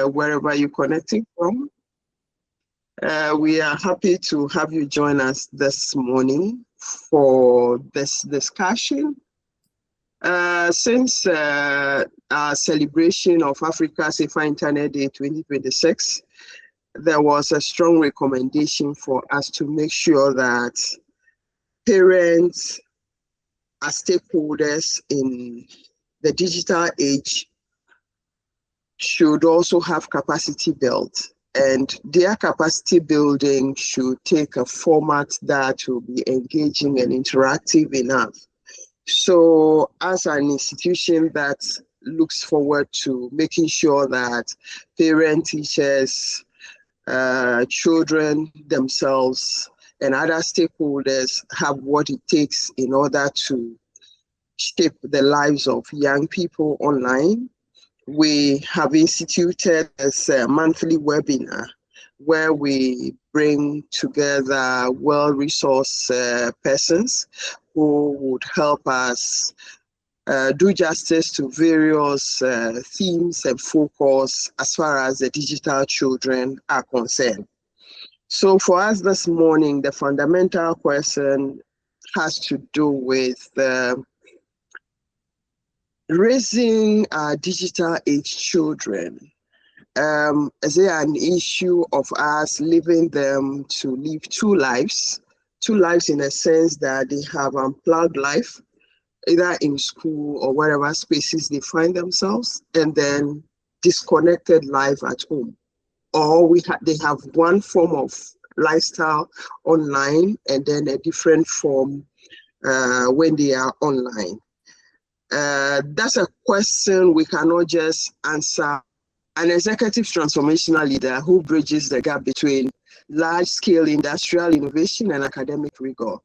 wherever you're connecting from. We are happy to have you join us this morning for this discussion. Since our celebration of Africa Safer Internet Day 2026, there was a strong recommendation for us to make sure that parents as stakeholders in the digital age should also have capacity built, and their capacity building should take a format that will be engaging and interactive enough. So as an institution that looks forward to making sure that parents, teachers, children themselves, and other stakeholders have what it takes in order to shape the lives of young people online, we have instituted a monthly webinar where we bring together well-resourced persons who would help us do justice to various themes and focus as far as the digital children are concerned. So for us this morning, the fundamental question has to do with raising our digital age children. Is there an issue of us leaving them to live two lives in a sense that they have unplugged life, either in school or wherever spaces they find themselves, and then disconnected life at home? Or they have one form of lifestyle online and then a different form when they are online. That's a question we cannot just answer. An executive transformational leader who bridges the gap between large-scale industrial innovation and academic rigor,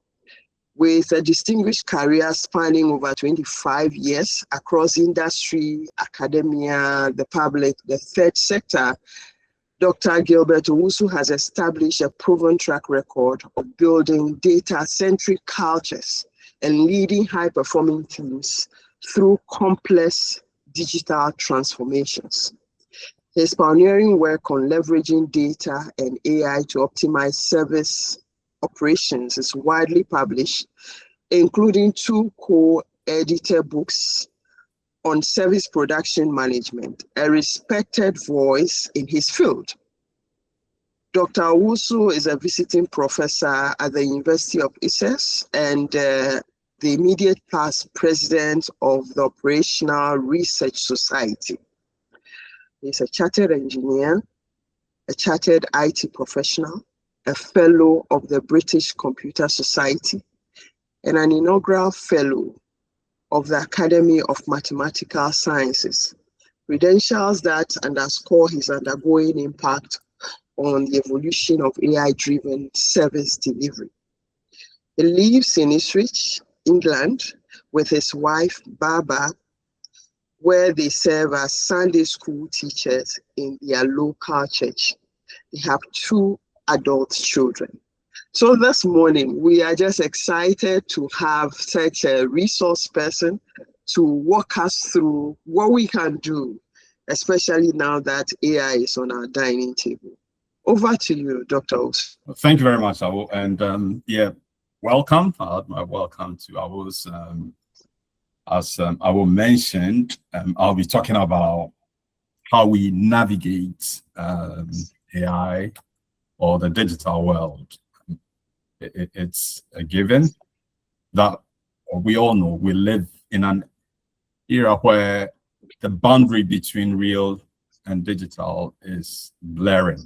with a distinguished career spanning over 25 years across industry, academia, the public, the third sector. Dr. Gilbert Owusu has established a proven track record of building data-centric cultures and leading high-performing teams through complex digital transformations. His pioneering work on leveraging data and AI to optimize service operations is widely published, including 2 co-edited books on service production management, a respected voice in his field. Dr. Owusu is a visiting professor at the University of Essex and the immediate past president of the Operational Research Society. He's a chartered engineer, a chartered IT professional, a fellow of the British Computer Society, and an inaugural fellow of the Academy of Mathematical Sciences, credentials that underscore his ongoing impact on the evolution of AI-driven service delivery. He lives in Ipswich, England, with his wife, Barbara, where they serve as Sunday school teachers in their local church. They have 2 adult children. So this morning, we are just excited to have such a resource person to walk us through what we can do, especially now that AI is on our dining table. Over to you, Dr. Owusu. Thank you very much, Awo. And yeah, welcome. Welcome to Awo's. As Awo mentioned, I'll be talking about how we navigate AI or the digital world. It's a given that we all know we live in an era where the boundary between real and digital is blurring.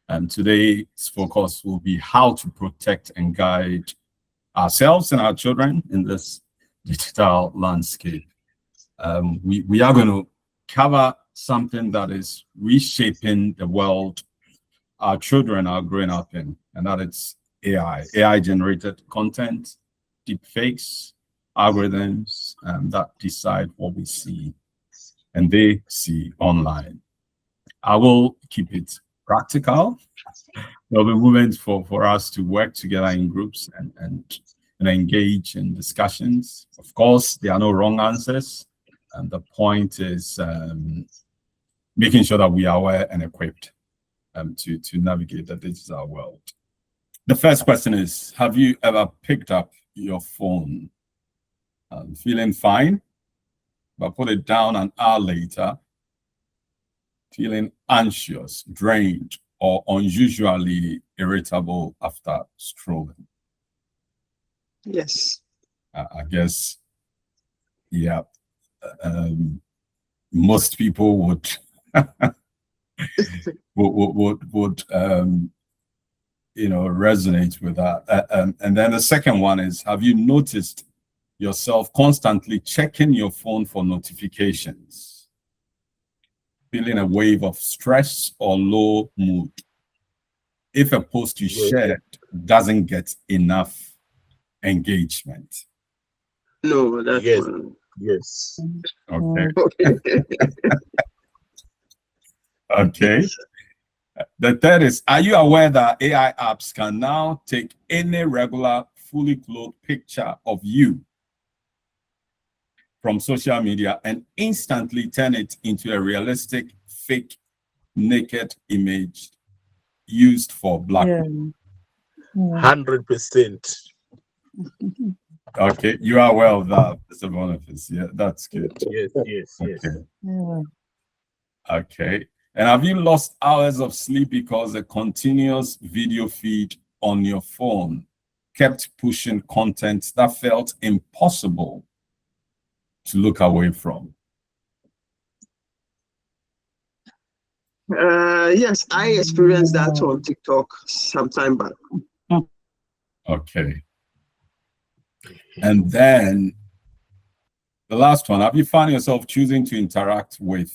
And today's focus will be how to protect and guide ourselves and our children in this digital landscape. We are going to cover something that is reshaping the world our children are growing up in, and that it's AI-generated content, deepfakes, algorithms that decide what we see and they see online. I will keep it practical. There'll be moments for us to work together in groups and engage in discussions. Of course, there are no wrong answers. And the point is making sure that we are aware and equipped to navigate the digital world. The first question is, have you ever picked up your phone feeling fine, but put it down an hour later, feeling anxious, drained, or unusually irritable after scrolling? Yes. I guess, yeah, most people would would resonate with that. And then the second one is, have you noticed yourself constantly checking your phone for notifications, feeling a wave of stress or low mood if a post you shared doesn't get enough engagement? No, that's Yes. one. Yes. Okay. Okay. Okay. The third is, are you aware that AI apps can now take any regular, fully clothed picture of you from social media and instantly turn it into a realistic, fake, naked image used for blackmail? 100%. Okay, you are aware of that, Mr. Boniface. Yeah, that's good. Yes, yes, yes. Okay. Okay. And have you lost hours of sleep because a continuous video feed on your phone kept pushing content that felt impossible to look away from? Yes, I experienced that on TikTok some time back. Okay. And then the last one, have you found yourself choosing to interact with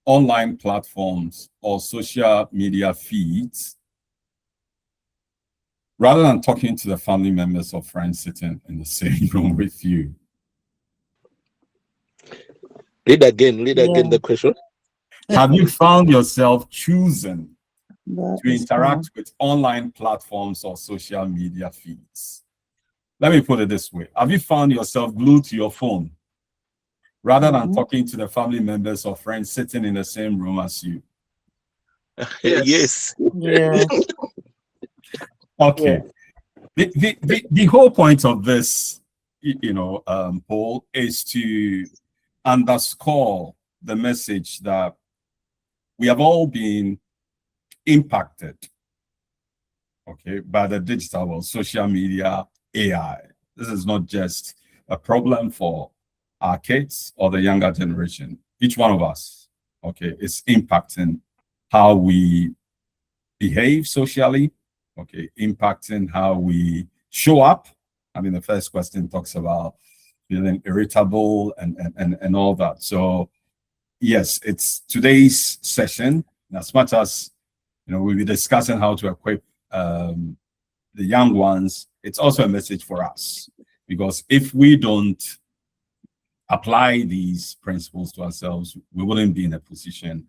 online platforms or social media feeds rather than talking to the family members or friends sitting in the same room with you? Read again the question. Have you found yourself choosing to interact with online platforms or social media feeds? Let me put it this way. Have you found yourself glued to your phone rather than talking to the family members or friends sitting in the same room as you? Yes. Yeah. Okay. The whole point of this, poll is to underscore the message that we have all been impacted, okay, by the digital world, social media, AI. This is not just a problem for our kids or the younger generation. Each one of us, okay, is impacting how we behave socially, okay, impacting how we show up. I mean, the first question talks about feeling irritable and all that. So yes, it's today's session. As much as we'll be discussing how to equip the young ones, it's also a message for us, because if we don't apply these principles to ourselves, we wouldn't be in a position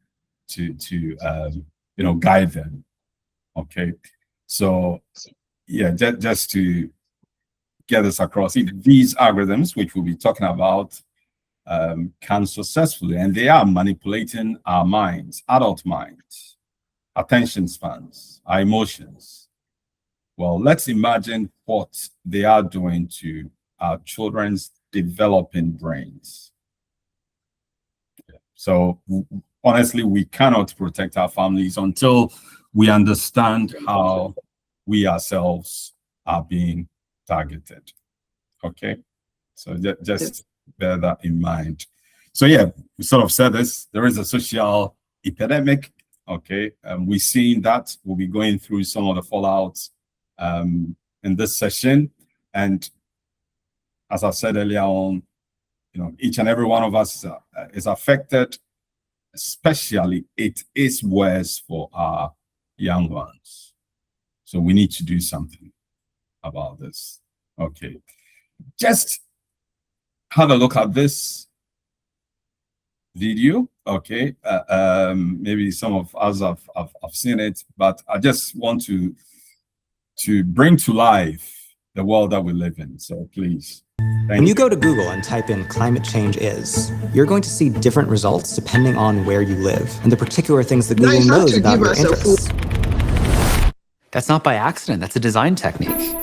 to guide them. Okay, so yeah, just to get this across, these algorithms, which we'll be talking about, can successfully, and they are manipulating our minds, adult minds, attention spans, our emotions. Well, let's imagine what they are doing to our children's developing brains. So honestly, we cannot protect our families until we understand how we ourselves are being targeted. Okay, so just bear that in mind. So yeah, we sort of said this, there is a social epidemic. Okay, we've seen that. We'll be going through some of the fallouts in this session. And as I said earlier on, each and every one of us is affected. Especially, it is worse for our young ones. So we need to do something about this. Okay, just have a look at this video. Okay, maybe some of us have seen it, but I just want to bring to life the world that we live in. So please. When you go to Google and type in climate change is, you're going to see different results depending on where you live and the particular things that Google knows about your interests. That's not by accident. That's a design technique.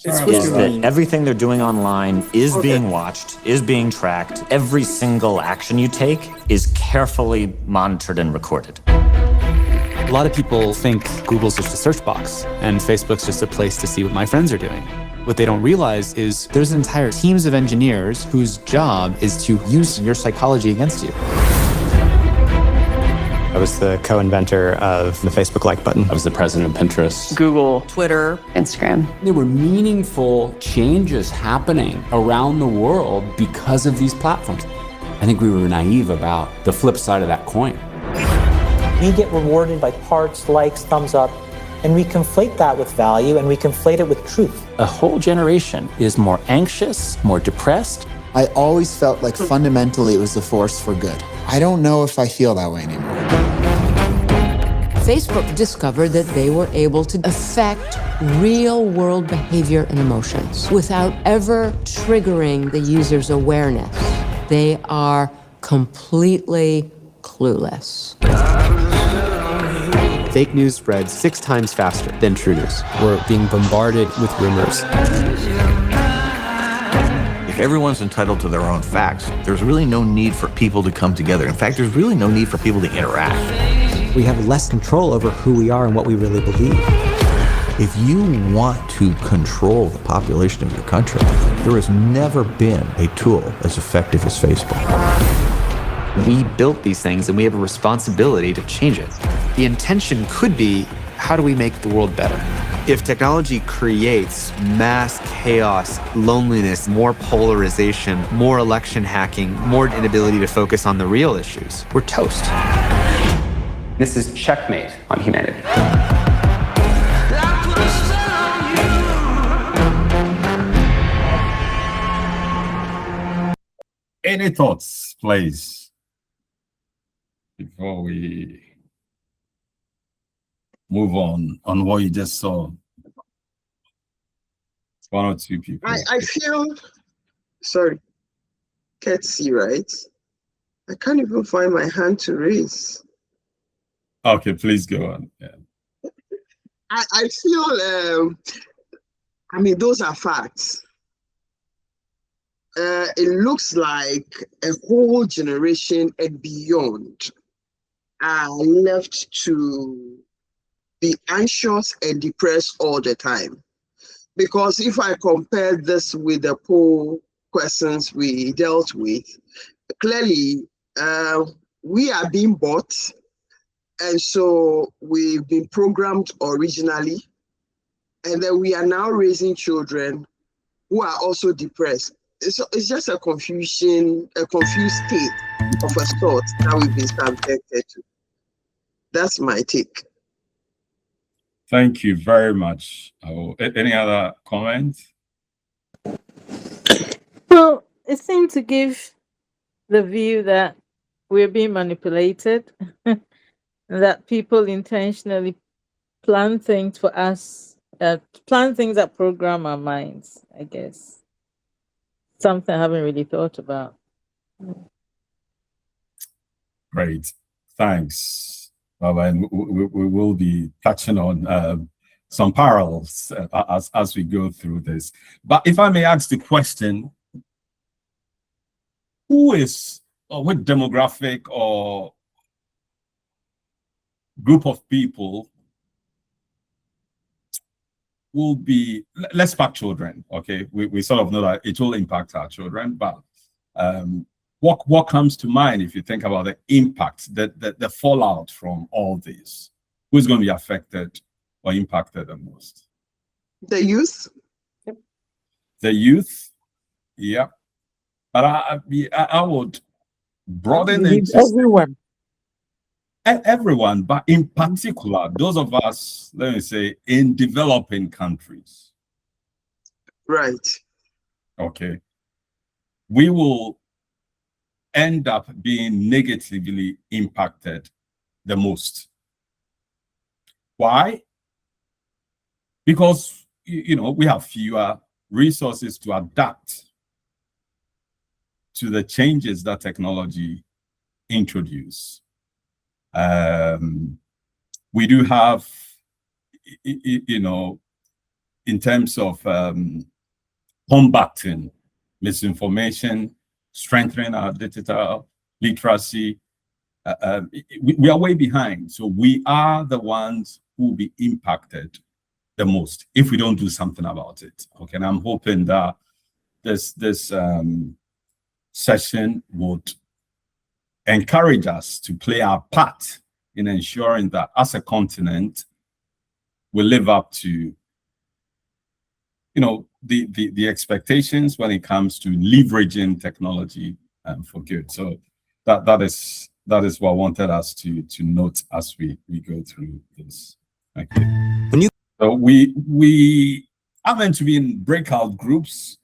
Is that everything they're doing online is being watched, is being tracked. Every single action you take is carefully monitored and recorded. A lot of people think Google's just a search box and Facebook's just a place to see what my friends are doing. What they don't realize is there's entire teams of engineers whose job is to use your psychology against you. I was the co-inventor of the Facebook like button. I was the president of Pinterest, Google, Twitter, Instagram. There were meaningful changes happening around the world because of these platforms. I think we were naive about the flip side of that coin. We get rewarded by hearts, likes, thumbs up, and we conflate that with value and we conflate it with truth. A whole generation is more anxious, more depressed. I always felt like fundamentally it was a force for good. I don't know if I feel that way anymore. Facebook discovered that they were able to affect real-world behavior and emotions without ever triggering the user's awareness. They are completely clueless. Fake news spreads 6 times faster than true news. We're being bombarded with rumors. If everyone's entitled to their own facts, there's really no need for people to come together. In fact, there's really no need for people to interact. We have less control over who we are and what we really believe. If you want to control the population of your country, there has never been a tool as effective as Facebook. We built these things and we have a responsibility to change it. The intention could be, how do we make the world better? If technology creates mass chaos, loneliness, more polarization, more election hacking, more inability to focus on the real issues, we're toast. This is checkmate on humanity. Any thoughts, please, before we move on what you just saw? One or two people. I feel, sorry, courtesy, right? I can't even find my hand to raise. Okay, please go on. Yeah. I feel, I mean, those are facts. It looks like a whole generation and beyond are left to be anxious and depressed all the time. Because if I compare this with the poll questions we dealt with, clearly we are being bought. And so we've been programmed originally. And then we are now raising children who are also depressed. It's just a confused state of a sort that we've been subjected to. That's my take. Thank you very much. Any other comments? Well, it seemed to give the view that we're being manipulated, that people intentionally plan things for us, plan things that program our minds, I guess. Something I haven't really thought about. Great. Thanks, Baba. And we will be touching on some parallels as we go through this. But if I may ask the question, who is, or what demographic or group of people will be, let's pack children, okay? We sort of know that it will impact our children, but what comes to mind if you think about the impact, the fallout from all this? Who's going to be affected or impacted the most? The youth. Yep. The youth, yeah. But I would broaden it. Everyone, but in particular, those of us, let me say, in developing countries. Right. Okay. We will end up being negatively impacted the most. Why? Because, we have fewer resources to adapt to the changes that technology introduce. We do have, you know, in terms of combating misinformation, strengthening our digital literacy, we are way behind. So we are the ones who will be impacted the most if we don't do something about it. Okay, and I'm hoping that this session would encourage us to play our part in ensuring that as a continent, we live up to, you know, the expectations when it comes to leveraging technology for good. So that is what I wanted us to note as we go through this. Thank you. So we are meant to be in breakout groups,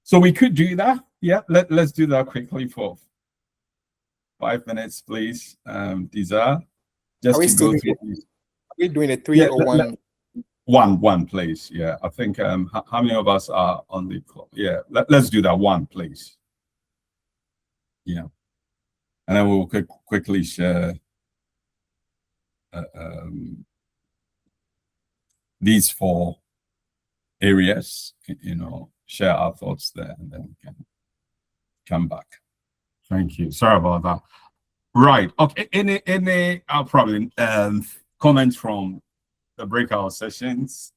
so we could do that. Yeah, let's do that quickly for 5 minutes, please. These are just to go through. Are we doing a 3 or 1? One, please. Yeah, I think how many of us are on the call? Yeah, let's do that one, please. Yeah, and then we'll quickly share these 4 areas, you know, share our thoughts there, and then we can come back. Thank you. Sorry about that. Right. Okay. Any probably comments from the breakout sessions?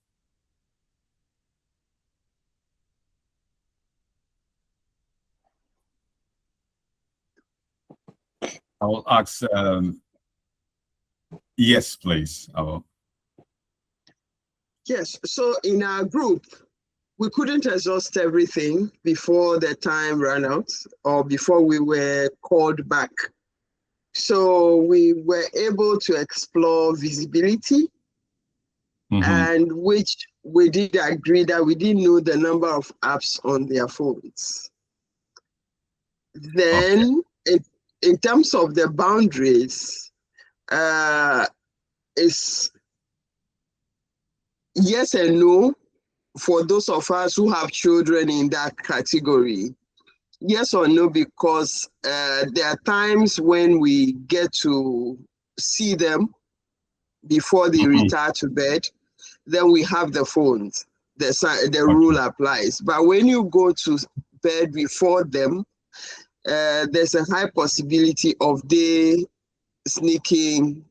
I will ask. Yes, please. I will. Yes. So in our group, we couldn't exhaust everything before the time ran out or before we were called back. So we were able to explore visibility, and which we did agree that we didn't know the number of apps on their phones. Then in terms of the boundaries, it's yes and no for those of us who have children in that category. Yes or no, because there are times when we get to see them before they retire to bed, then we have the phones. The rule applies. But when you go to bed before them, there's a high possibility of they sneaking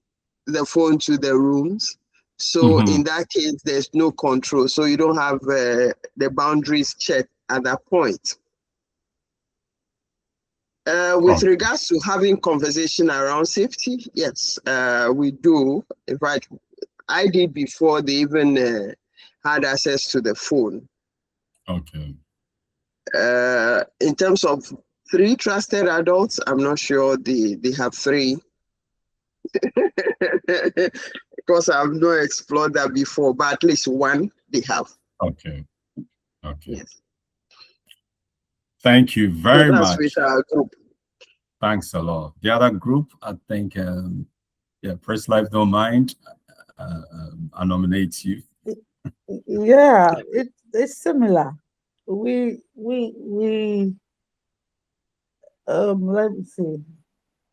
the phone to the rooms. So in that case, there's no control. So you don't have the boundaries checked at that point. With regards to having conversation around safety, yes, we do. In fact, I did before they even had access to the phone. Okay. In terms of 3 trusted adults, I'm not sure they have 3. Because I've not explored that before, but at least 1 they have. Okay. Okay. Yes. Thank you very much. With our group. Thanks a lot. The other group, I think, yeah, Press Life Don't Mind. I nominate you. Yeah, it's similar. We let me see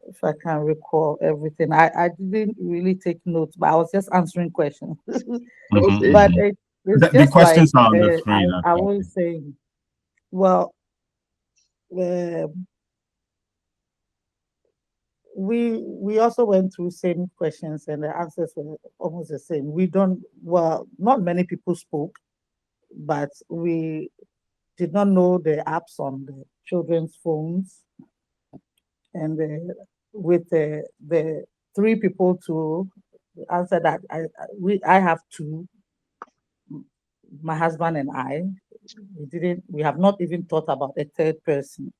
if I can recall everything. I didn't really take notes, but I was just answering questions. But it's the questions are on the screen. I was saying, well, we also went through same questions and the answers were almost the same. We don't, well, not many people spoke, but we did not know the apps on the children's phones. And with the 3 people to answer that, I have 2, my husband and I. We have not even thought about a 3rd person.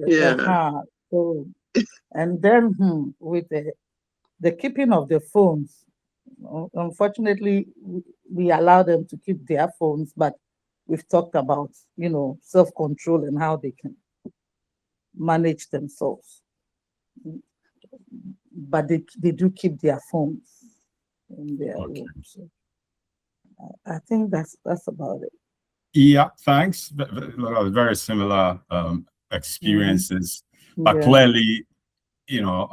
Yeah. So, and then with the keeping of the phones, unfortunately, we allow them to keep their phones, but we've talked about, you know, self-control and how they can manage themselves. But they do keep their phones in their room. So I think that's about it. Yeah, thanks. Very similar experiences, but Yeah. clearly, you know,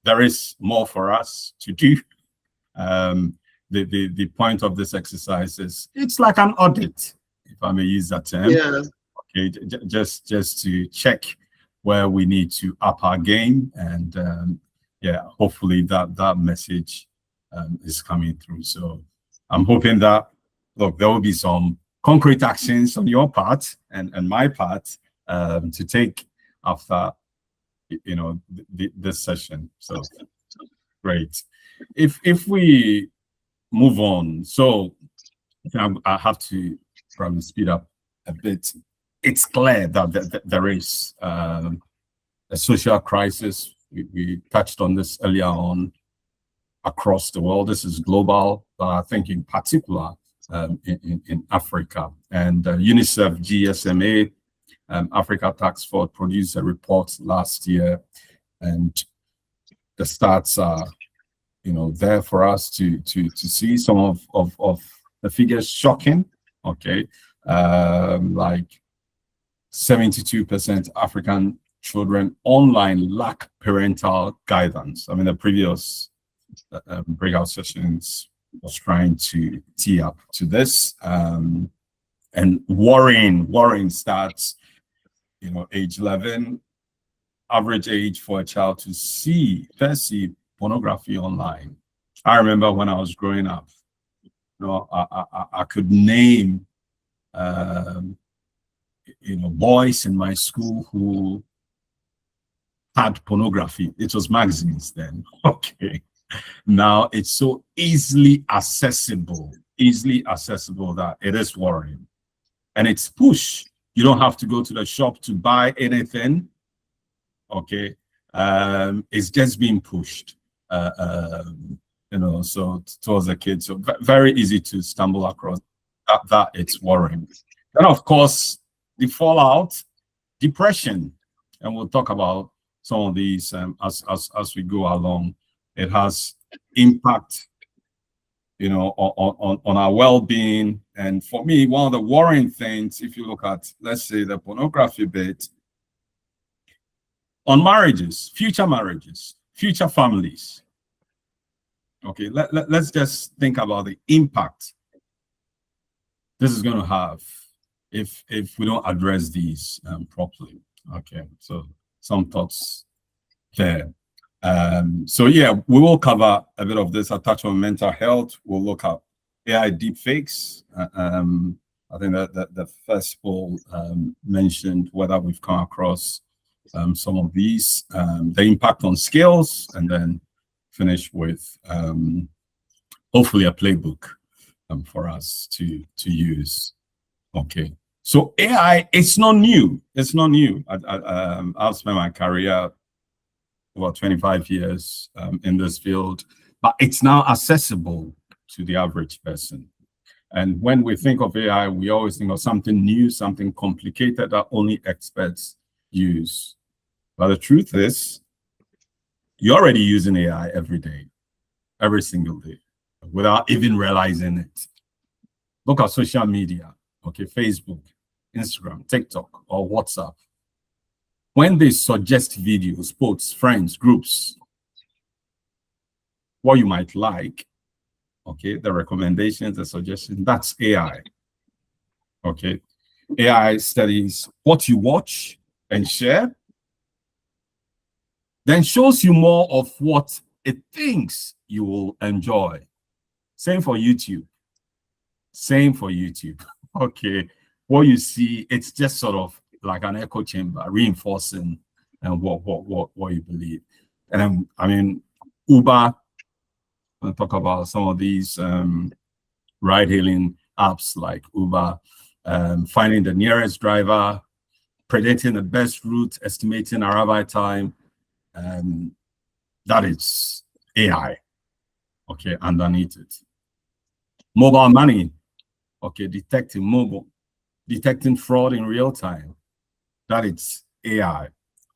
there is more for us to do. The point of this exercise is it's like an audit, if I may use that term. Yeah. Okay, just to check where we need to up our game, and yeah, hopefully that message is coming through. So I'm hoping that, look, there will be some concrete actions on your part and my part to take after, you know, this session. So great. If we move on, so I have to probably speed up a bit. It's clear that there is a social crisis. We touched on this earlier on across the world. This is global, but I think in particular in Africa. And UNICEF GSMA, Africa Task Force, produced a report last year, and the stats are, you know, there for us to see. Some of the figures shocking. Okay, like 72% African children online lack parental guidance. I mean, the previous breakout sessions was trying to tee up to this, and worrying starts, you know, age 11, average age for a child to see pornography online. I remember when I was growing up, you know, I could name you know, boys in my school who had pornography. It was magazines then. Okay. Now it's so easily accessible that it is worrying. And it's push. You don't have to go to the shop to buy anything. Okay. It's just being pushed. You know, so towards the kids. So very easy to stumble across that it's worrying. Then of course, the fallout, depression, and we'll talk about some of these as we go along. It has impact, you know, on our well-being. And for me, one of the worrying things, if you look at, let's say, the pornography bit, on marriages, future families. Okay, let's just think about the impact this is going to have if we don't address these properly. Okay, so some thoughts there. So yeah, we will cover a bit of this. I'll touch on mental health. We'll look at AI deepfakes. I think that the first poll mentioned whether we've come across some of these, the impact on skills, and then finish with hopefully a playbook for us to use. Okay, so AI, it's not new. It's not new. I've spent my career about 25 years in this field, but it's now accessible to the average person. And when we think of AI, we always think of something new, something complicated that only experts use. But the truth is, you're already using AI every day, every single day, without even realizing it. Look at social media, okay, Facebook, Instagram, TikTok, or WhatsApp. When they suggest videos, posts, friends, groups, what you might like, okay, the recommendations, the suggestions, that's AI. Okay, AI studies what you watch and share, then shows you more of what it thinks you will enjoy. Same for YouTube. Same for YouTube. Okay, what you see, it's just sort of like an echo chamber, reinforcing and what you believe. And then, I mean, Uber, we'll talk about some of these ride-hailing apps like Uber, finding the nearest driver, predicting the best route, estimating arrival time. That is AI, okay, underneath it. Mobile money, okay, detecting fraud in real time. That is AI,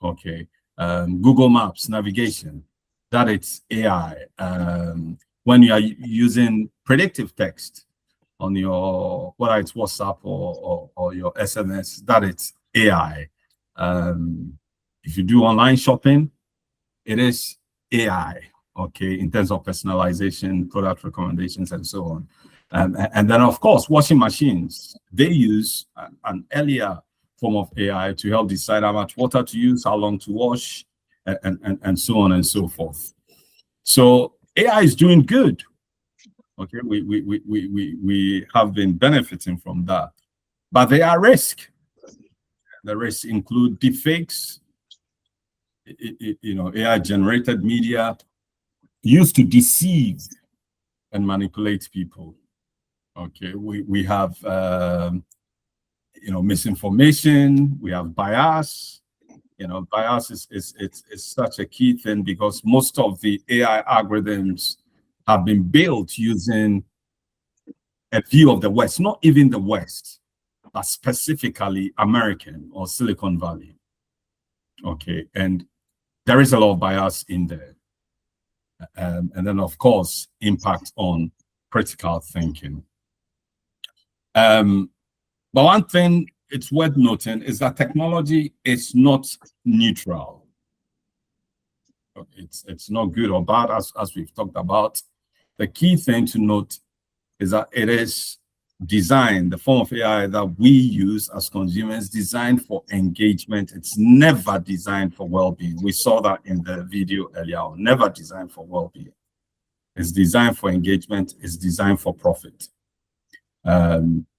okay. Google Maps, navigation, that is AI. When you are using predictive text on your, whether it's WhatsApp or your SMS, that is AI. If you do online shopping, it is AI, okay, in terms of personalization, product recommendations, and so on. And then, of course, washing machines, they use an earlier form of AI to help decide how much water to use, how long to wash, and so on and so forth. So AI is doing good. Okay, we have been benefiting from that. But there are risks. The risks include deepfakes, AI-generated media used to deceive and manipulate people. Okay, we have misinformation, we have bias. Bias is such a key thing because most of the AI algorithms have been built using a view of the West, not even the West, but specifically American or Silicon Valley. Okay, and there is a lot of bias in there. And then, of course, impact on critical thinking. But one thing it's worth noting is that technology is not neutral. It's not good or bad, as we've talked about. The key thing to note is that it is designed, the form of AI that we use as consumers, designed for engagement. It's never designed for well-being. We saw that in the video earlier on. Never designed for well-being. It's designed for engagement. It's designed for profit.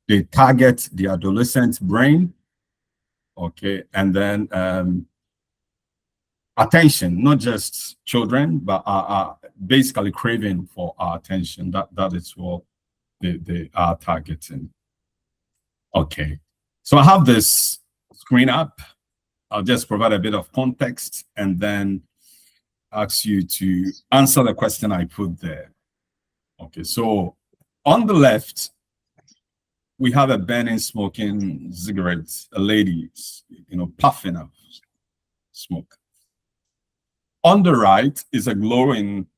They target the adolescent brain, okay, and then attention, not just children, but are basically craving for our attention. That is what they are targeting. Okay, so I have this screen up. I'll just provide a bit of context and then ask you to answer the question I put there. Okay, so on the left, we have a burning, smoking cigarette, a lady, puffing up smoke. On the right is a glowing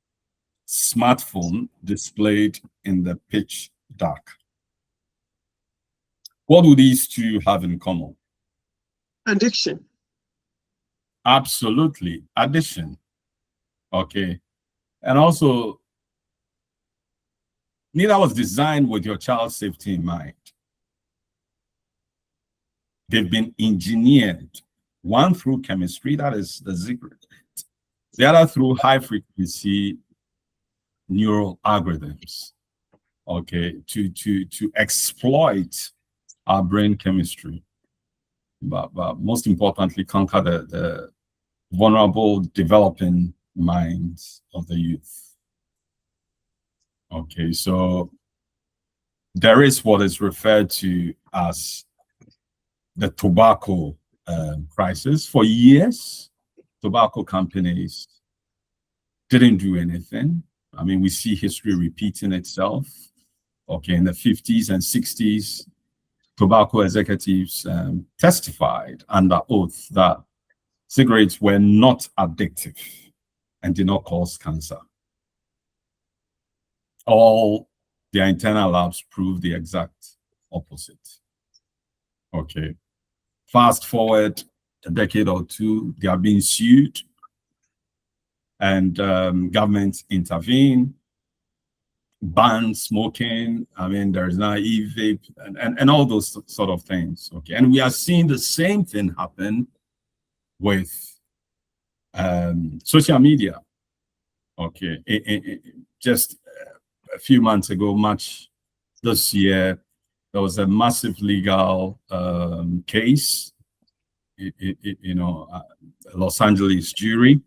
smartphone displayed in the pitch dark. What do these two have in common? Addiction. Absolutely, addiction. Okay, and also, neither was designed with your child's safety in mind. They've been engineered, one through chemistry, that is the cigarette, the other through high-frequency neural algorithms, okay, to exploit our brain chemistry, but most importantly, conquer the vulnerable developing minds of the youth. Okay, so there is what is referred to as the tobacco crisis. For years, tobacco companies didn't do anything. I mean, we see history repeating itself. Okay, in the 50s and 60s, tobacco executives testified under oath that cigarettes were not addictive and did not cause cancer. All their internal labs proved the exact opposite. Okay, fast forward a decade or two, they are being sued, and governments intervene, ban smoking. I mean, there's now e-vape and all those sort of things. Okay, and we are seeing the same thing happen with social media. Okay, just a few months ago, March this year, there was a massive legal case. Los Angeles jury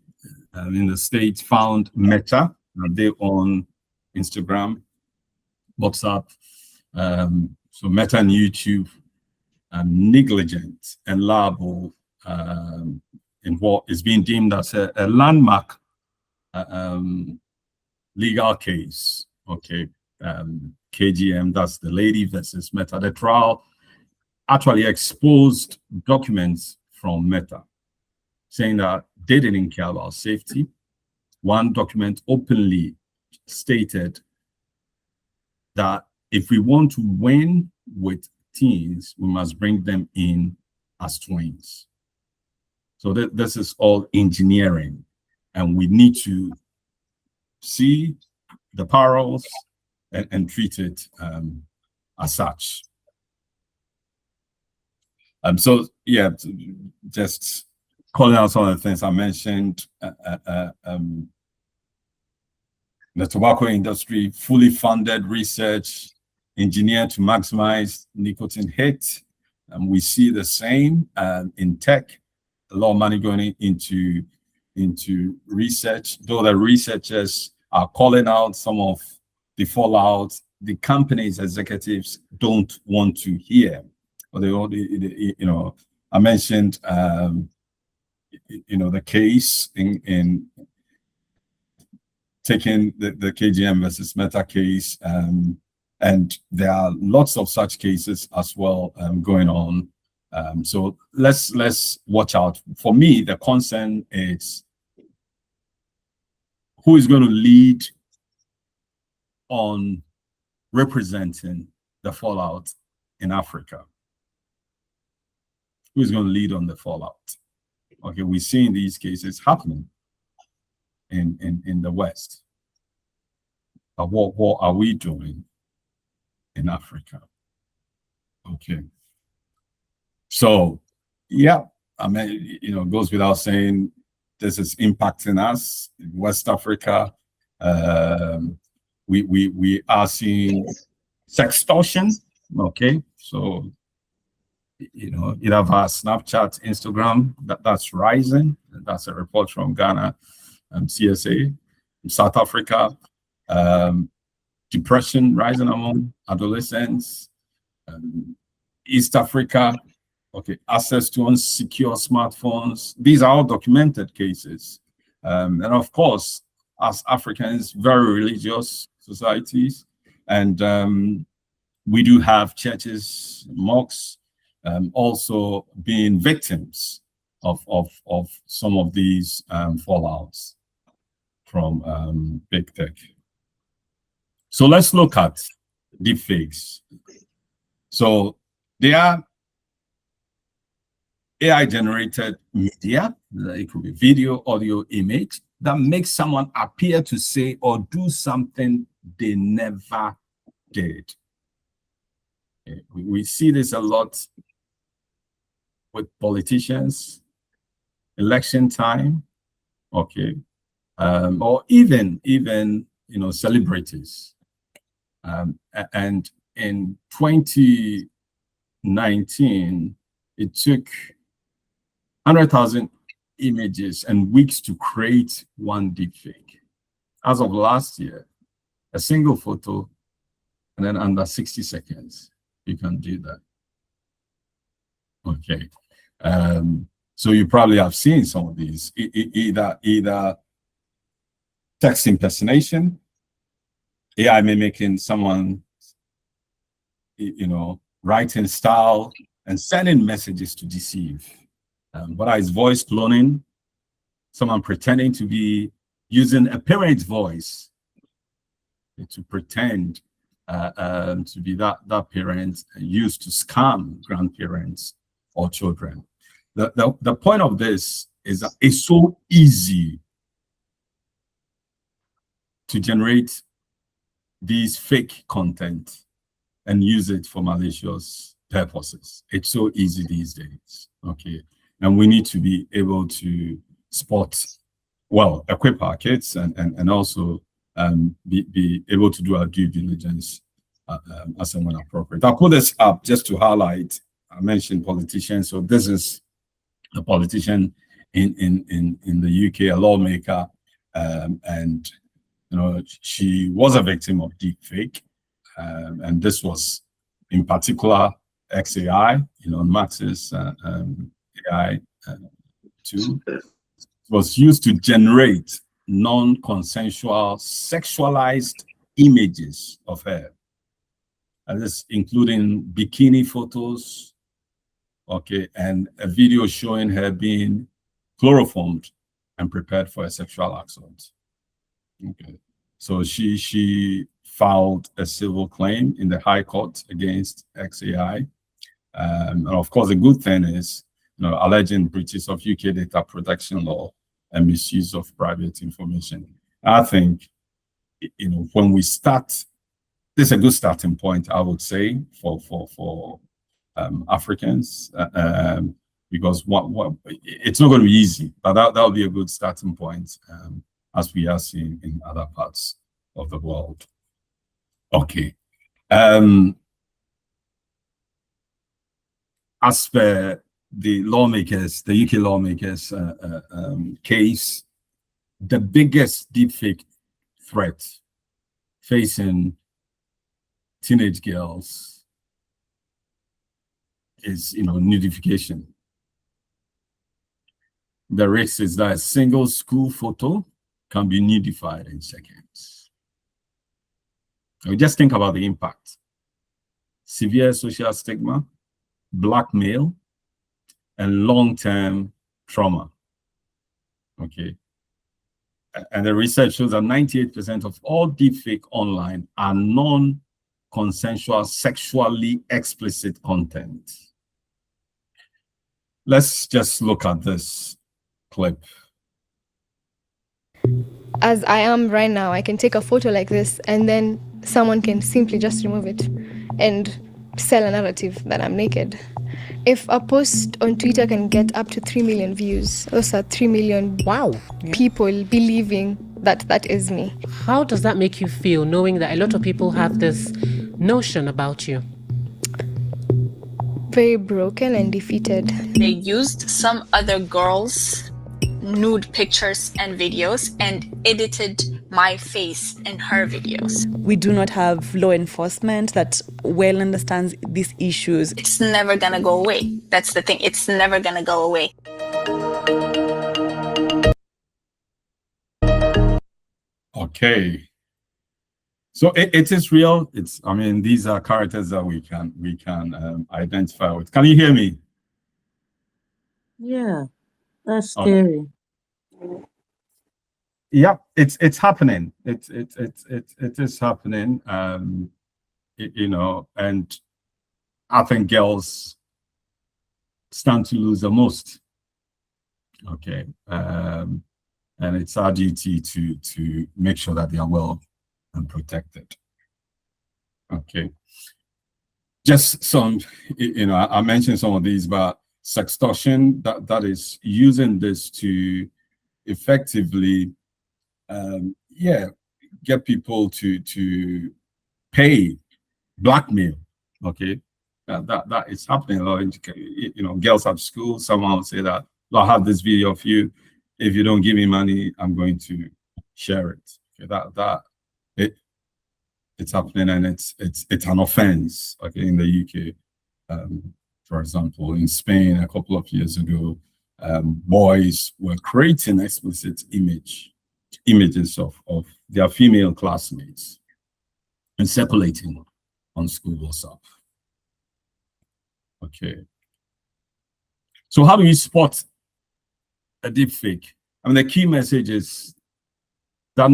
in the States found Meta, they own Instagram, WhatsApp, so Meta and YouTube, negligent and liable in what is being deemed as a landmark legal case. Okay, KGM, that's the lady versus Meta. The trial actually exposed documents from Meta saying that they didn't care about safety. One document openly stated that if we want to win with teens, we must bring them in as twins. So this is all engineering, and we need to see the perils and treat it as such. So yeah, just calling out some of the things I mentioned. The tobacco industry, fully funded research, engineered to maximize nicotine hit. We see the same in tech, a lot of money going into research, though the researchers are calling out some of the fallout the company's executives don't want to hear. Or they, you know, I mentioned, you know, the case in taking the KGM versus Meta case, and there are lots of such cases as well going on. So let's watch out. For me, the concern is who is going to lead on representing the fallout in Africa. Who is going to lead on the fallout? Okay, we're seeing these cases happening in the West. But what are we doing in Africa? Okay. So, yeah, I mean, you know, it goes without saying this is impacting us in West Africa. We are seeing sextortion. Okay, so you know, either via Snapchat, Instagram, that's rising. That's a report from Ghana, CSA. In South Africa, depression rising among adolescents. East Africa, okay, access to unsecure smartphones. These are all documented cases. And of course, as Africans, very religious societies, and we do have churches, mosques, also being victims of some of these fallouts from big tech. So let's look at deepfakes. So they are AI-generated media, it could be video, audio, image, that makes someone appear to say or do something they never did. Okay. We see this a lot with politicians, election time, okay, or even you know, celebrities. And in 2019, it took 100,000 images and weeks to create one deepfake. As of last year, a single photo, and then under 60 seconds, you can do that. Okay. So you probably have seen some of these, either text impersonation, AI mimicking someone, you know, writing style and sending messages to deceive. Whether it's voice cloning, someone pretending to be using a parent's voice to pretend to be that parent, used to scam grandparents or children. The point of this is that it's so easy to generate these fake content and use it for malicious purposes. It's so easy these days, okay? And we need to be able to spot, well, equip our kids and also be able to do our due diligence as and when appropriate. I'll put this up just to highlight, I mentioned politicians, so this is a politician in the UK, a lawmaker, and you know, she was a victim of deepfake, and this was in particular XAI, you know, Max's AI tool. It was used to generate non-consensual sexualized images of her, and this including bikini photos, okay, and a video showing her being chloroformed and prepared for a sexual assault. Okay, so she filed a civil claim in the High Court against XAI. And of course, the good thing is alleging breaches of UK data protection law and misuse of private information. I think, when we start, this is a good starting point, I would say, for Africans, because it's not going to be easy, but that'll be a good starting point, as we are seeing in other parts of the world. Okay. As per the lawmakers, the UK lawmakers case, the biggest deepfake threat facing teenage girls is, nudification. The risk is that a single school photo can be nudified in seconds. So just think about the impact. Severe social stigma, blackmail, and long-term trauma. Okay. And the research shows that 98% of all deepfake online are non-consensual, sexually explicit content. Let's just look at this clip. As I am right now, I can take a photo like this and then someone can simply just remove it and sell a narrative that I'm naked. If a post on Twitter can get up to 3 million views, those are 3 million people believing that that is me. How does that make you feel, knowing that a lot of people have this notion about you? Very broken and defeated. They used some other girls' nude pictures and videos and edited my face in her videos. We do not have law enforcement that well understands these issues. It's never gonna go away. That's the thing. It's never gonna go away. Okay. So it is real. These are characters that we can identify with. Can you hear me? Yeah, that's scary. Yeah, it's happening. It is happening. And I think girls stand to lose the most. Okay, and it's our duty to make sure that they are well and protected. Okay, just some, I mentioned some of these, but sextortion, that is using this to effectively get people to pay, blackmail. Okay, that is happening a lot. Girls at school, someone will say that, I have this video of you, if you don't give me money, I'm going to share it. Okay, it's happening, and it's an offense. Okay, in the UK, for example, in Spain a couple of years ago, boys were creating explicit images of their female classmates and circulating on school WhatsApp. Okay. So how do you spot a deep fake? The key message is that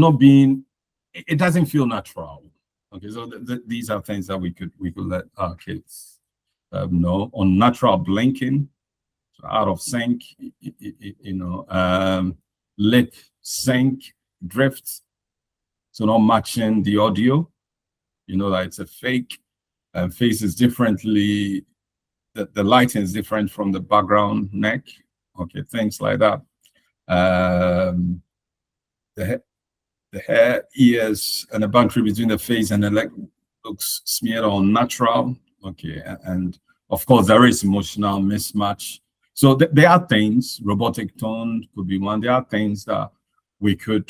it doesn't feel natural. Okay, so these are things that we could let our kids know. Unnatural blinking, out of sync, lip sync, drift, so not matching the audio, that it's a fake, faces differently, the lighting is different from the background neck. Okay, things like that. The hair, ears, and the boundary between the face and the leg looks smeared or unnatural. Okay, and of course there is emotional mismatch. So there are things, robotic tone could be one. There are things that we could,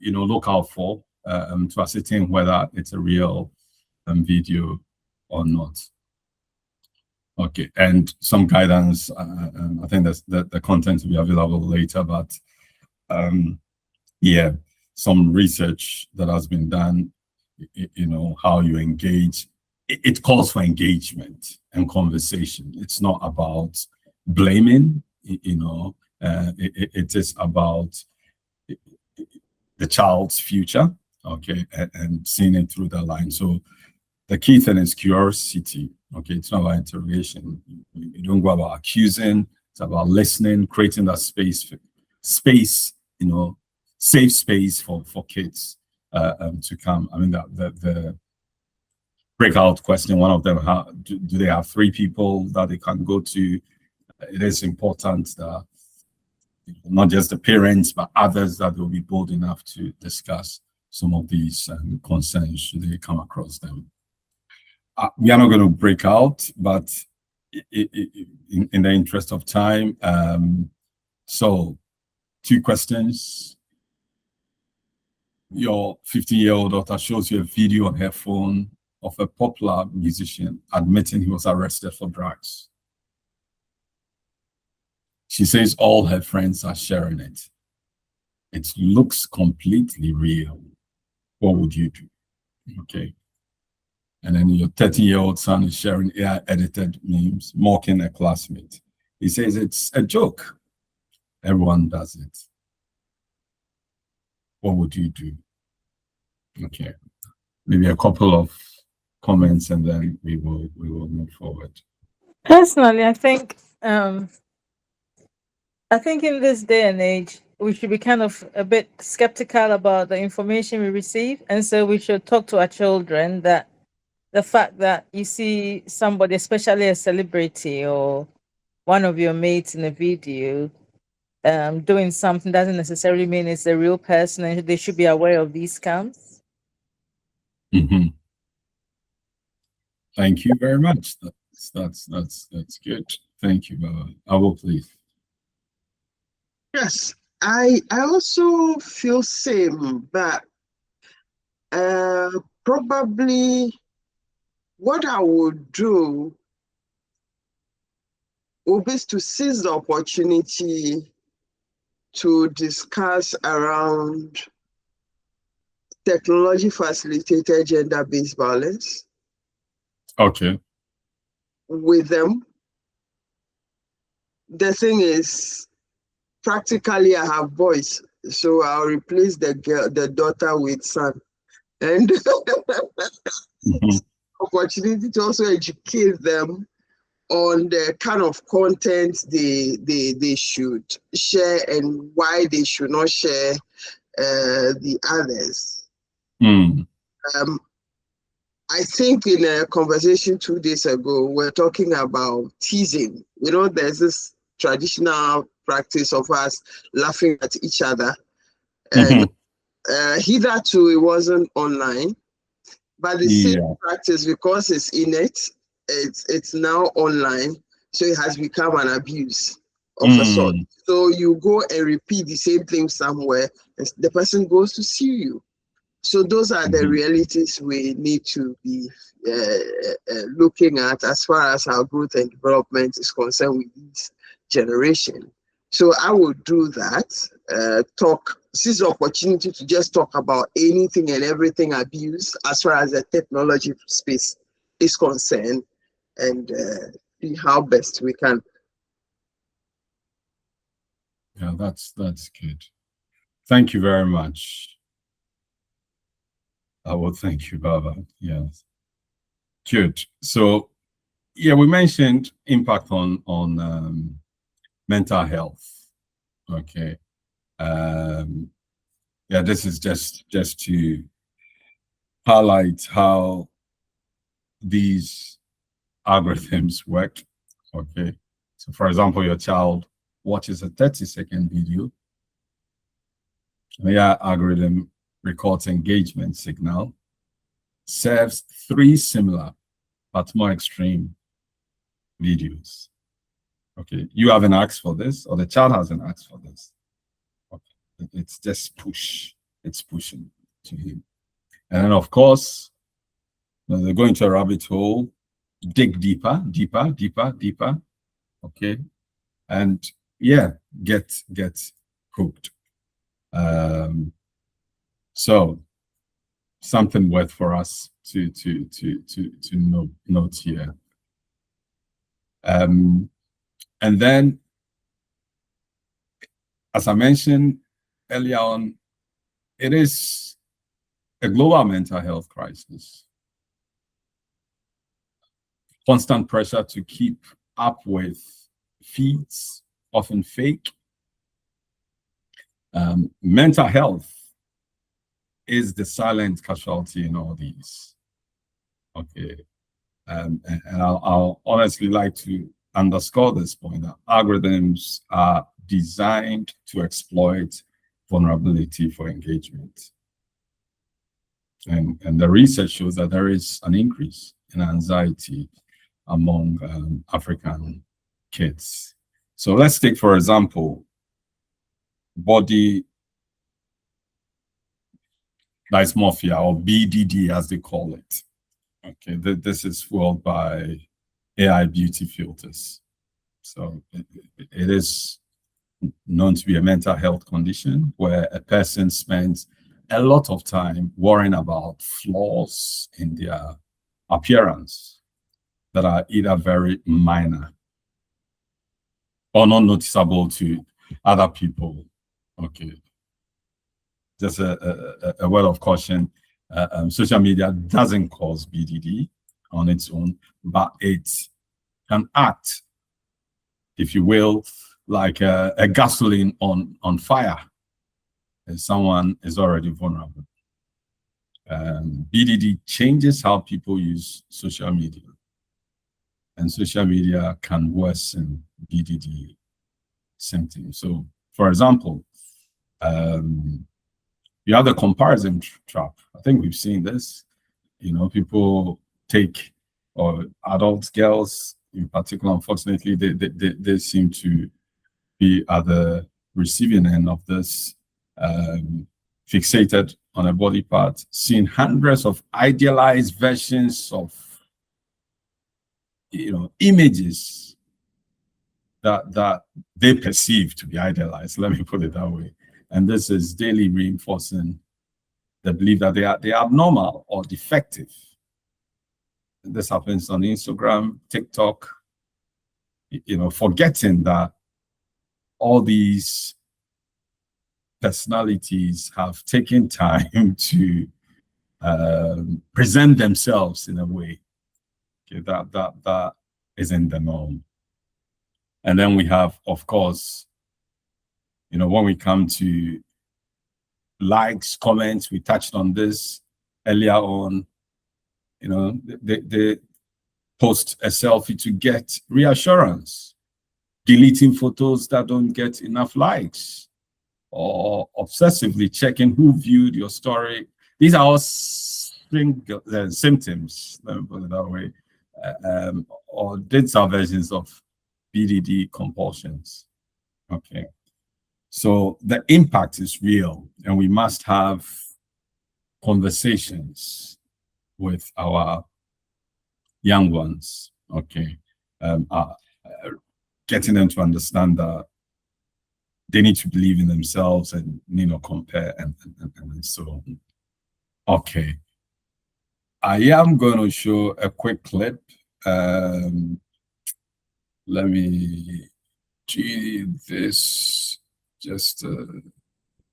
look out for to ascertain whether it's a real video or not. Okay, and some guidance. I think that's the content will be available later, but some research that has been done, how you engage. It calls for engagement and conversation. It's not about blaming, it is about the child's future, okay, and seeing it through the line. So the key thing is curiosity, okay? It's not about interrogation. You don't go about accusing, It's about listening, creating that space, you know, safe space for kids to come. I mean, the breakout question, one of them, do they have 3 people that they can go to? It is important that not just the parents, but others, that will be bold enough to discuss some of these concerns should they come across them. We are not going to break out, but in the interest of time, so 2 questions. Your 15-year-old daughter shows you a video on her phone of a popular musician admitting he was arrested for drugs. She says all her friends are sharing it. It looks completely real. What would you do? Okay. And then your 13-year-old son is sharing AI-edited memes, mocking a classmate. He says it's a joke. Everyone does it. What would you do? Okay. Maybe a couple of comments and then we will move forward. Personally, I think in this day and age, we should be kind of a bit skeptical about the information we receive, and so we should talk to our children that the fact that you see somebody, especially a celebrity or one of your mates in a video, doing something doesn't necessarily mean it's a real person, and they should be aware of these scams. Thank you very much. That's good. Thank you, Baba. I will, please. Yes, I also feel same, but probably what I would do would be to seize the opportunity to discuss around technology facilitated gender-based violence. Okay. With them. The thing is, practically I have boys, so I'll replace the daughter with son. And opportunity to also educate them on the kind of content they should share and why they should not share the others. I think in a conversation 2 days ago, we're talking about teasing. You know, there's this traditional practice of us laughing at each other. And hitherto, it wasn't online. But the same practice, because it's innate, it's now online. So it has become an abuse of a sort. So you go and repeat the same thing somewhere, and the person goes to sue you. So those are the realities we need to be looking at as far as our growth and development is concerned with this generation. So I would do that, seize the opportunity to just talk about anything and everything abuse as far as the technology space is concerned, and see how best we can. Yeah, that's good. Thank you very much. I will thank you, Baba. Yes. Good. So, yeah, we mentioned impact on mental health. Okay. Yeah, this is just to highlight how these algorithms work. Okay. So, for example, your child watches a 30-second video. The AI algorithm records engagement signal, serves 3 similar but more extreme videos. Okay, you haven't asked for this, or the child hasn't asked for this. Okay, it's just push. It's pushing to him, and then of course, they go into a rabbit hole, dig deeper. Okay, and yeah, get hooked. So something worth for us to note here. And then, as I mentioned earlier on, it is a global mental health crisis. Constant pressure to keep up with feeds, often fake. Mental health is the silent casualty in all these. Okay. And I'll honestly like to underscore this point that algorithms are designed to exploit vulnerability for engagement. And the research shows that there is an increase in anxiety among African kids. So let's take, for example, body dysmorphia, or BDD as they call it. Okay, this is fueled by AI beauty filters. So it is known to be a mental health condition where a person spends a lot of time worrying about flaws in their appearance that are either very minor or not noticeable to other people. Okay. Just a word of caution. Social media doesn't cause BDD on its own, but it can act, if you will, like a gasoline on fire if someone is already vulnerable. BDD changes how people use social media, and social media can worsen BDD symptoms. So, for example, you have the comparison trap. I think we've seen this. You know, people take, or adult girls in particular, unfortunately, they seem to be at the receiving end of this, fixated on a body part, seeing hundreds of idealized versions of, you know, images that they perceive to be idealized. Let me put it that way. And this is daily reinforcing the belief that they are abnormal or defective. This happens on Instagram, TikTok, you know, forgetting that all these personalities have taken time to present themselves in a way, okay, that isn't the norm. And then we have, of course, you know, when we come to likes, comments, we touched on this earlier on. You know, they post a selfie to get reassurance, deleting photos that don't get enough likes, or obsessively checking who viewed your story. These are all symptoms, let me put it that way, or digital versions of BDD compulsions. Okay. So the impact is real, and we must have conversations with our young ones, okay, getting them to understand that they need to believe in themselves and, you know, compare and so on. Okay, I am going to show a quick clip. Let me do this. Just a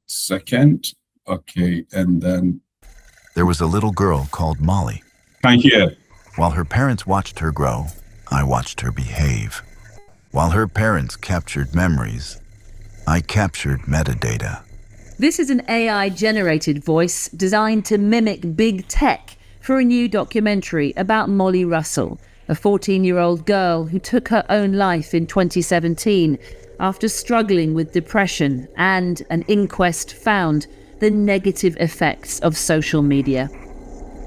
second. Okay, and then... There was a little girl called Molly. Can't hear. While her parents watched her grow, I watched her behave. While her parents captured memories, I captured metadata. This is an AI-generated voice designed to mimic big tech for a new documentary about Molly Russell, a 14-year-old girl who took her own life in 2017 after struggling with depression, and an inquest found the negative effects of social media.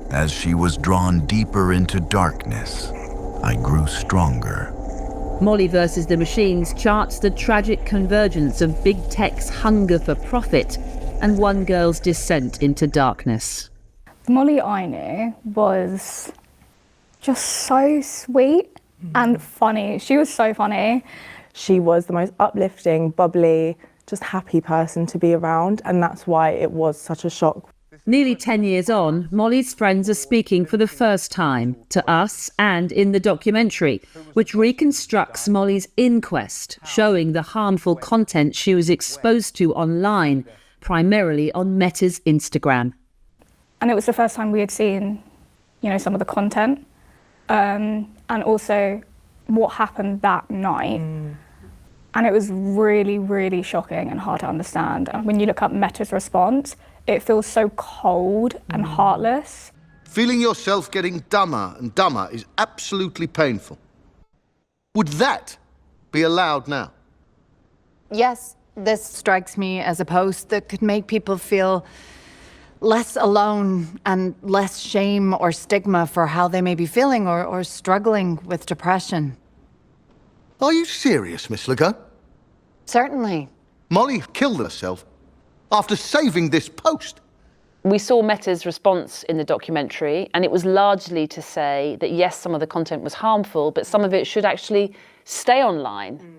As she was drawn deeper into darkness, I grew stronger. Molly vs. the Machines charts the tragic convergence of big tech's hunger for profit and one girl's descent into darkness. The Molly I knew was just so sweet and funny. She was so funny. She was the most uplifting, bubbly, just happy person to be around, and that's why it was such a shock. Nearly 10 years on, Molly's friends are speaking for the first time to us and in the documentary, which reconstructs Molly's inquest, showing the harmful content she was exposed to online, primarily on Meta's Instagram. And it was the first time we had seen, you know, some of the content, and also what happened that night And it was really, really shocking and hard to understand. And when you look up Meta's response, it feels so cold and heartless. Feeling yourself getting dumber and dumber is absolutely painful. Would that be allowed now? Yes, this strikes me as a post that could make people feel less alone and less shame or stigma for how they may be feeling or struggling with depression. Are you serious, Miss Legault? Certainly. Molly killed herself after saving this post. We saw Meta's response in the documentary, and it was largely to say that yes, some of the content was harmful, but some of it should actually stay online.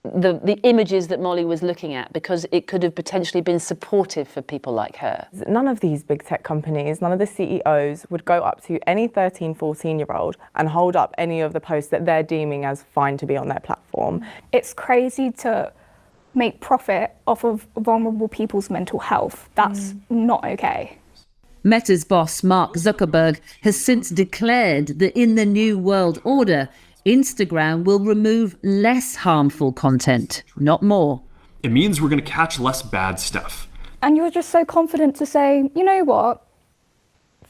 The images that Molly was looking at, because it could have potentially been supportive for people like her. None of these big tech companies, none of the CEOs would go up to any 13, 14-year-old and hold up any of the posts that they're deeming as fine to be on their platform. It's crazy to make profit off of vulnerable people's mental health. That's not okay. Meta's boss, Mark Zuckerberg, has since declared that in the new world order, Instagram will remove less harmful content, not more. It means we're going to catch less bad stuff. And you're just so confident to say, you know what?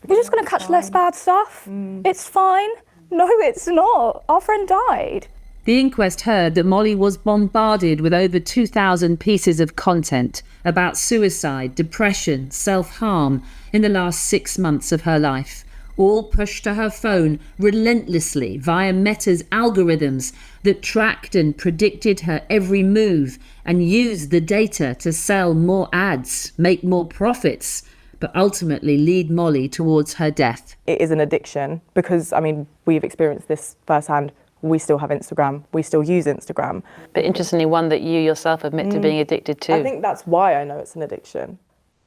We're just going to catch less bad stuff. It's fine. No, it's not. Our friend died. The inquest heard that Molly was bombarded with over 2,000 pieces of content about suicide, depression, self-harm in the last 6 months of her life, all pushed to her phone relentlessly via Meta's algorithms that tracked and predicted her every move and used the data to sell more ads, make more profits, but ultimately lead Molly towards her death. It is an addiction because, I mean, we've experienced this firsthand. We still have Instagram. We still use Instagram. But interestingly, one that you yourself admit to being addicted to. I think that's why I know it's an addiction.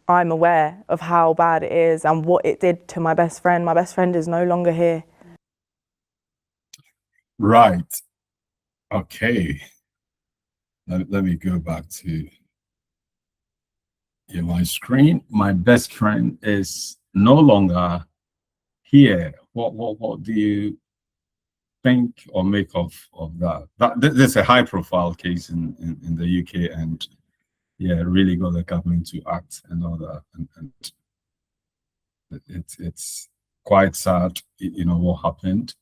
I'm aware of how bad it is and what it did to my best friend. My best friend is no longer here. Right. Okay. Let me go back to my screen. My best friend is no longer here. What do you think or make of that? This is a high-profile case in the UK, and yeah, really got the government to act and all that, and it's quite sad, you know, what happened.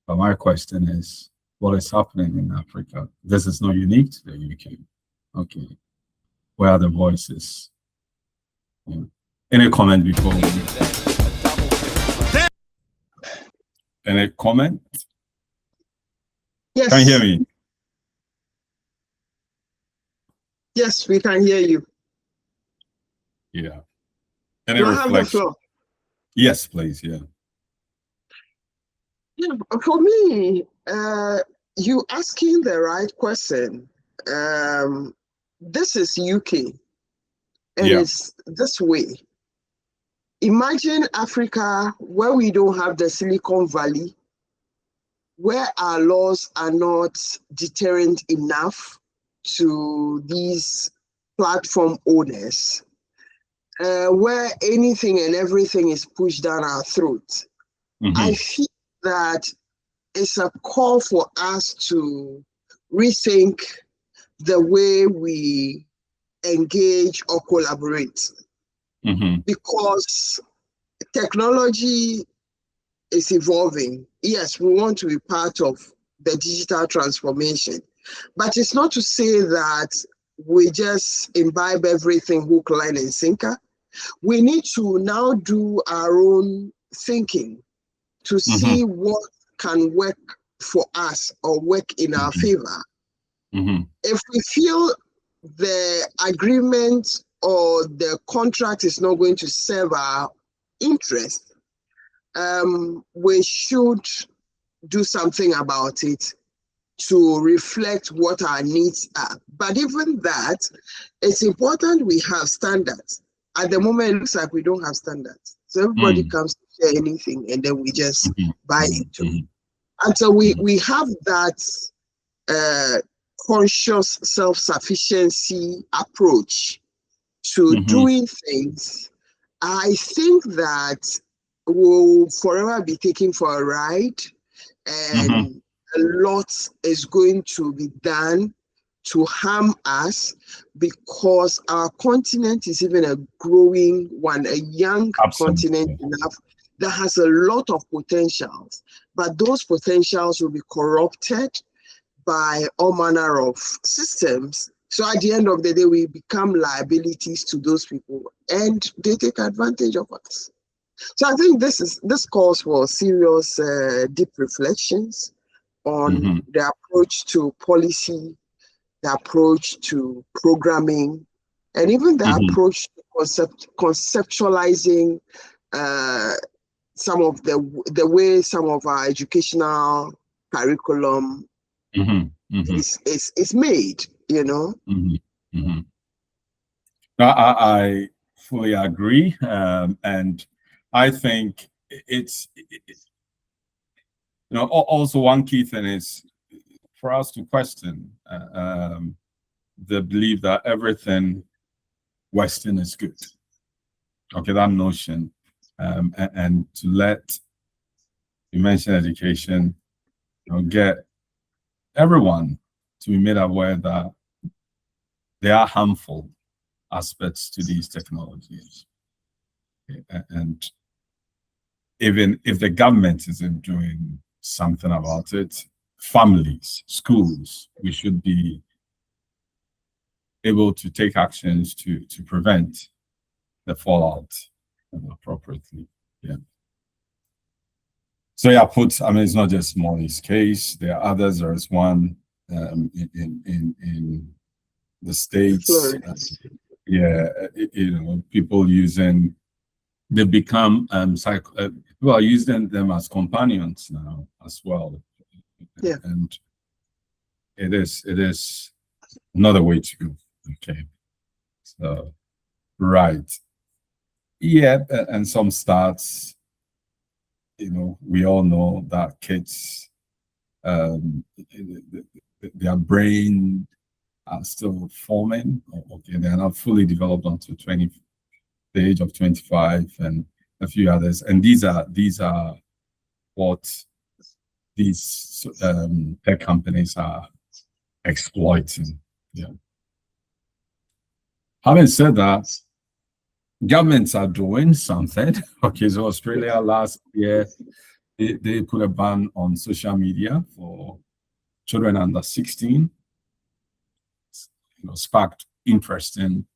But my question is, what is happening in Africa? This is not unique to the UK. Okay, where are the voices? Any comment before? Any comment? Yes. Can you hear me? Yes, we can hear you. Yeah. Any Do I have the reflection? floor? Yes, please. Yeah. Yeah, for me, you asking the right question. This is UK, and it's this way. Imagine Africa where we don't have the Silicon Valley, where our laws are not deterrent enough to these platform owners, where anything and everything is pushed down our throat. I feel that it's a call for us to rethink the way we engage or collaborate. Because technology is evolving. Yes, we want to be part of the digital transformation, but it's not to say that we just imbibe everything hook, line, and sinker. We need to now do our own thinking to see what can work for us or work in our favor. If we feel the agreement or the contract is not going to serve our interest, we should do something about it to reflect what our needs are. But even that, it's important we have standards. At the moment, it looks like we don't have standards. So everybody comes to share anything and then we just buy into it. And so we have that conscious self-sufficiency approach to doing things. I think that we'll forever be taken for a ride, and a lot is going to be done to harm us, because our continent is even a growing one, a young continent enough that has a lot of potentials, but those potentials will be corrupted by all manner of systems. So at the end of the day, we become liabilities to those people, and they take advantage of us. So I think this calls for serious, deep reflections on the approach to policy, the approach to programming, and even the approach to conceptualizing some of the way some of our educational curriculum is made, you know. I fully agree, and I think it's also one key thing is for us to question the belief that everything Western is good. Okay, that notion, and to let you mention education, get everyone to be made aware that there are harmful aspects to these technologies, and even if the government isn't doing something about it, families, schools, we should be able to take actions to prevent the fallout appropriately. Yeah. So yeah, it's not just Molly's case. There are others. There is one in the States. People using, they become people are using them as companions now as well. Yeah. And it is not a way to go. Okay. So right. Yeah, and some stats, we all know that kids, their brain are still forming. Okay, they're not fully developed until the age of 25, and a few others. And these are what these tech companies are exploiting. Yeah. Having said that, governments are doing something. Okay, so Australia last year, they put a ban on social media for children under 16. Sparked interesting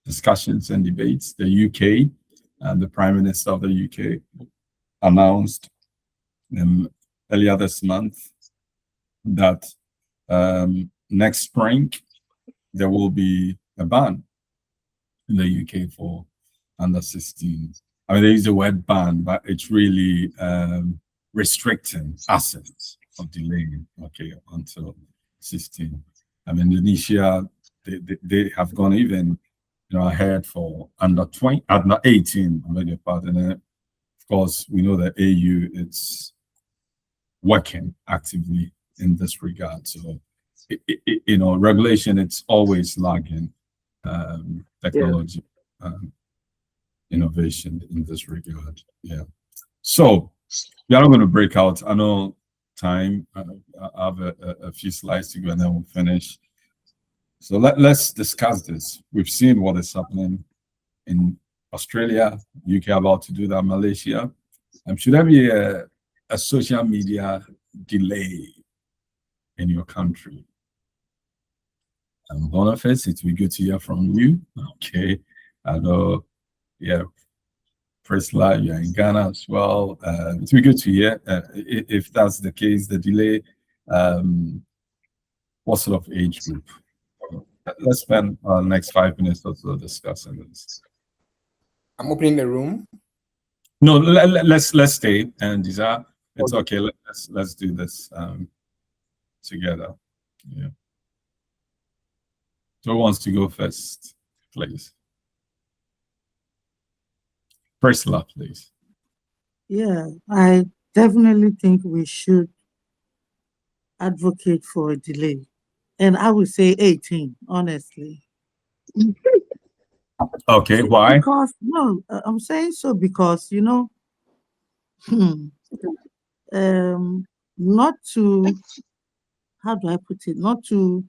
discussions and debates. The UK and the Prime Minister of the UK announced earlier this month that next spring there will be a ban in the UK for under 16. I mean, they use the word ban, but it's really restricting access or delaying, until 16. I mean, Indonesia, they have gone even ahead for under 18, I beg your pardon. And of course, we know that AU it's working actively in this regard. So, regulation, it's always lagging technology innovation in this regard. Yeah. So we are not going to break out. I know time. I have a few slides to go and then we'll finish. So let's discuss this. We've seen what is happening in Australia, UK about to do that, Malaysia. Should there be a social media delay in your country? Boniface, it will be good to hear from you. Okay. I know, yeah, Priscilla, you're in Ghana as well. It will be good to hear. If that's the case, the delay, what sort of age group? Let's spend the next 5 minutes or so discussing this. I'm opening the room. No, let's stay. And Disa, it's okay. Let's do this together. Yeah. So who wants to go first, please? Priscilla, please. Yeah, I definitely think we should advocate for a delay. And I would say 18, honestly. Okay, why? Because, no, I'm saying so because, not to, how do I put it, not to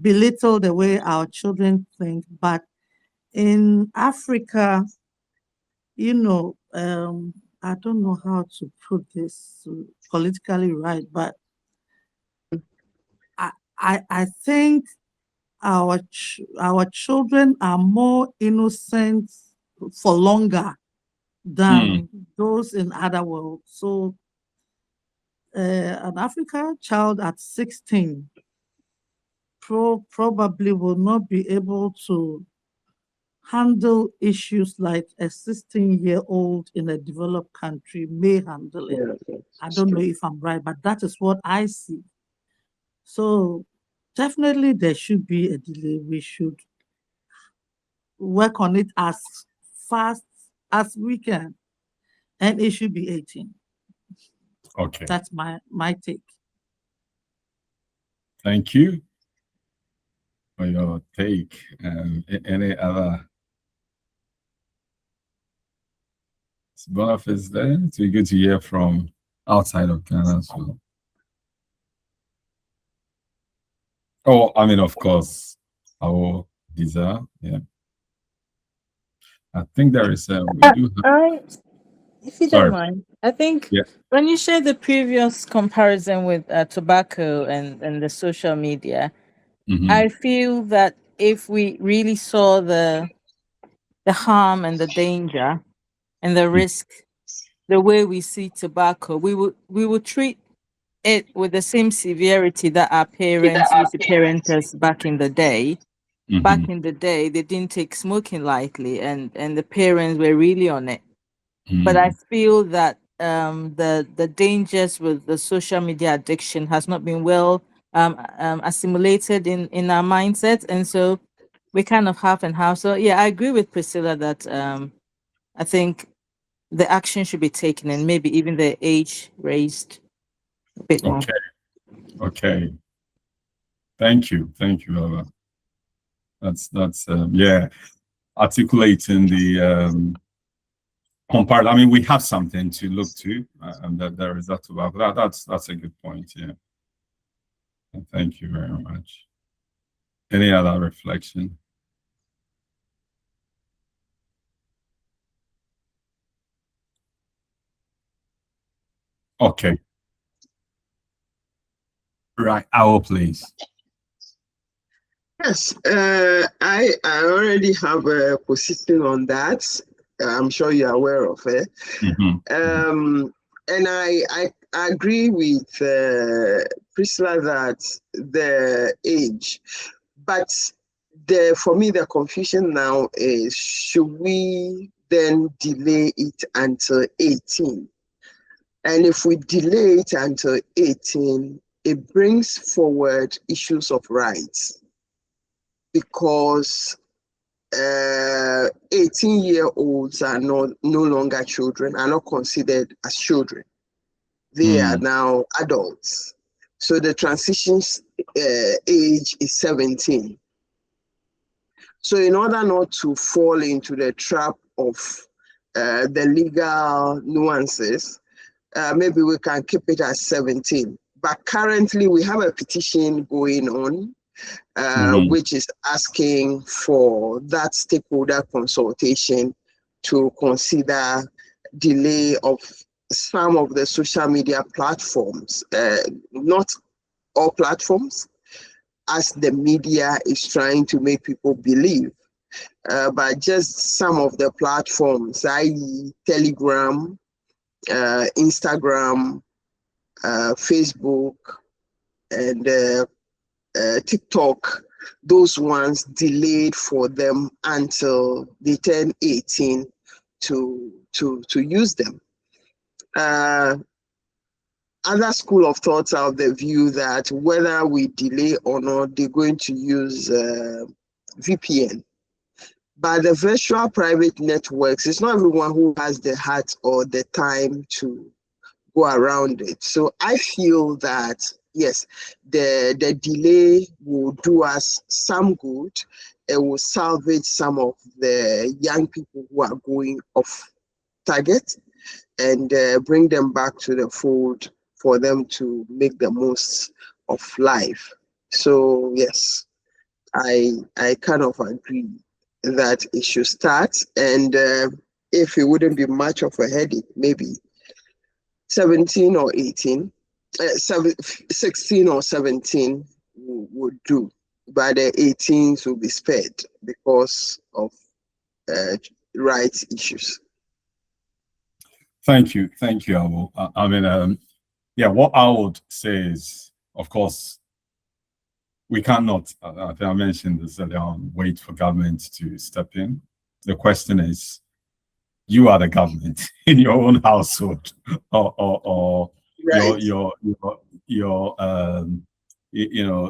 belittle the way our children think, but in Africa, I don't know how to put this politically right, but I think our children are more innocent for longer than those in other worlds. So an African child at 16 probably will not be able to handle issues like a 16-year-old in a developed country may handle it. I don't know if I'm right, but that is what I see. So definitely there should be a delay. We should work on it as fast as we can. And it should be 18. Okay. That's my take. Thank you for your take. Any other? Boniface there. It's really good to hear from outside of Ghana as well. Oh, I mean, of course, our desire. Yeah. I think there is a. We do have, If you don't mind, I think when you share the previous comparison with tobacco and the social media, I feel that if we really saw the harm and the danger and the risk the way we see tobacco, we would treat it with the same severity that our parents used to parent us back in the day. Back in the day, they didn't take smoking lightly, and the parents were really on it. But I feel that the dangers with the social media addiction has not been well assimilated in our mindset, and so we kind of half and half. So yeah, I agree with Priscilla that I think the action should be taken and maybe even the age raised a bit more. Okay. Thank you, Baba. That's articulating the compare. I mean, we have something to look to, and that there is that tobacco. That's a good point. Yeah. And thank you very much. Any other reflection? Okay. Right, Owl, please. Yes, I already have a position on that. I'm sure you're aware of it. And I agree with Priscilla that the age, but for me the confusion now is, should we then delay it until 18? And if we delay it until 18, it brings forward issues of rights, because 18-year-olds are no longer children, are not considered as children. They are now adults. So the transition age is 17. So in order not to fall into the trap of the legal nuances, maybe we can keep it at 17. But currently we have a petition going on, which is asking for that stakeholder consultation to consider delay of some of the social media platforms, not all platforms, as the media is trying to make people believe, but just some of the platforms, i.e. Telegram, Instagram, Facebook, and TikTok, those ones delayed for them until they turn 18 to use them. Other school of thoughts are of the view that whether we delay or not, they're going to use VPN. But the virtual private networks, it's not everyone who has the heart or the time to go around it. So I feel that, yes, the delay will do us some good. It will salvage some of the young people who are going off target and bring them back to the fold for them to make the most of life. So yes, I kind of agree that it should start, and if it wouldn't be much of a headache, maybe 17 or 18, 16 or 17 would do. By the 18s will be spared because of rights issues. Thank you, Awo. I mean, yeah, what I would say is, of course, we cannot, I think I mentioned this earlier on, wait for government to step in. The question is, you are the government in your own household, or right. your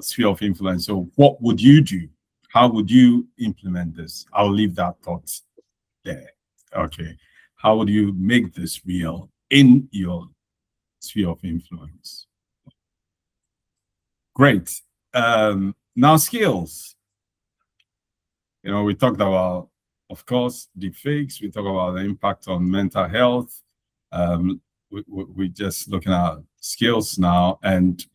sphere of influence. So what would you do? How would you implement this? I'll leave that thought there. Okay. How would you make this real in your sphere of influence? Great. Now skills. We talked about, of course, deepfakes. We talk about the impact on mental health. We're just looking at skills now, and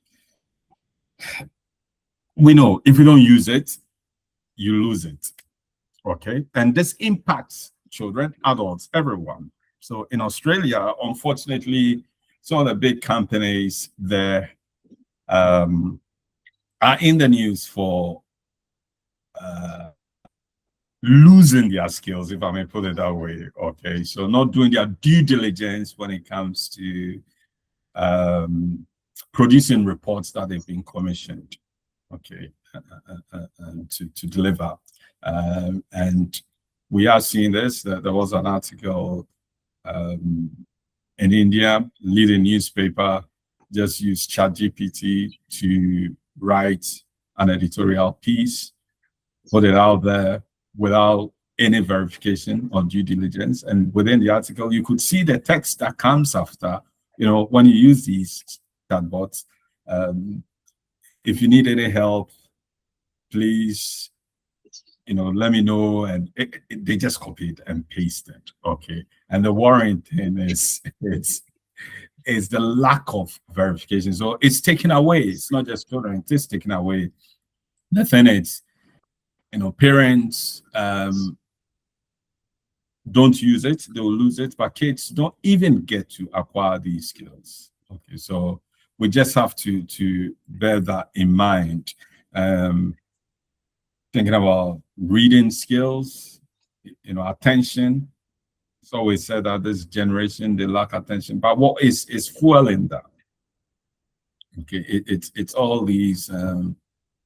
we know if you don't use it, you lose it. Okay, and this impacts children, adults, everyone. So in Australia, unfortunately, some of the big companies there are in the news for losing their skills, if I may put it that way. Okay, so not doing their due diligence when it comes to producing reports that they've been commissioned, okay, to deliver. And we are seeing this. There was an article in India, leading newspaper just used ChatGPT to write an editorial piece, put it out there without any verification or due diligence. And within the article, you could see the text that comes after, when you use these chatbots. If you need any help, please, let me know. And they just copied and pasted. Okay. And the worrying thing is the lack of verification. So it's taken away. It's not just children, it's taken away. The thing is, parents don't use it, they will lose it, but kids don't even get to acquire these skills. Okay, so we just have to bear that in mind. Thinking about reading skills, attention. It's always said that this generation, they lack attention, but what is fueling that? Okay, it's all these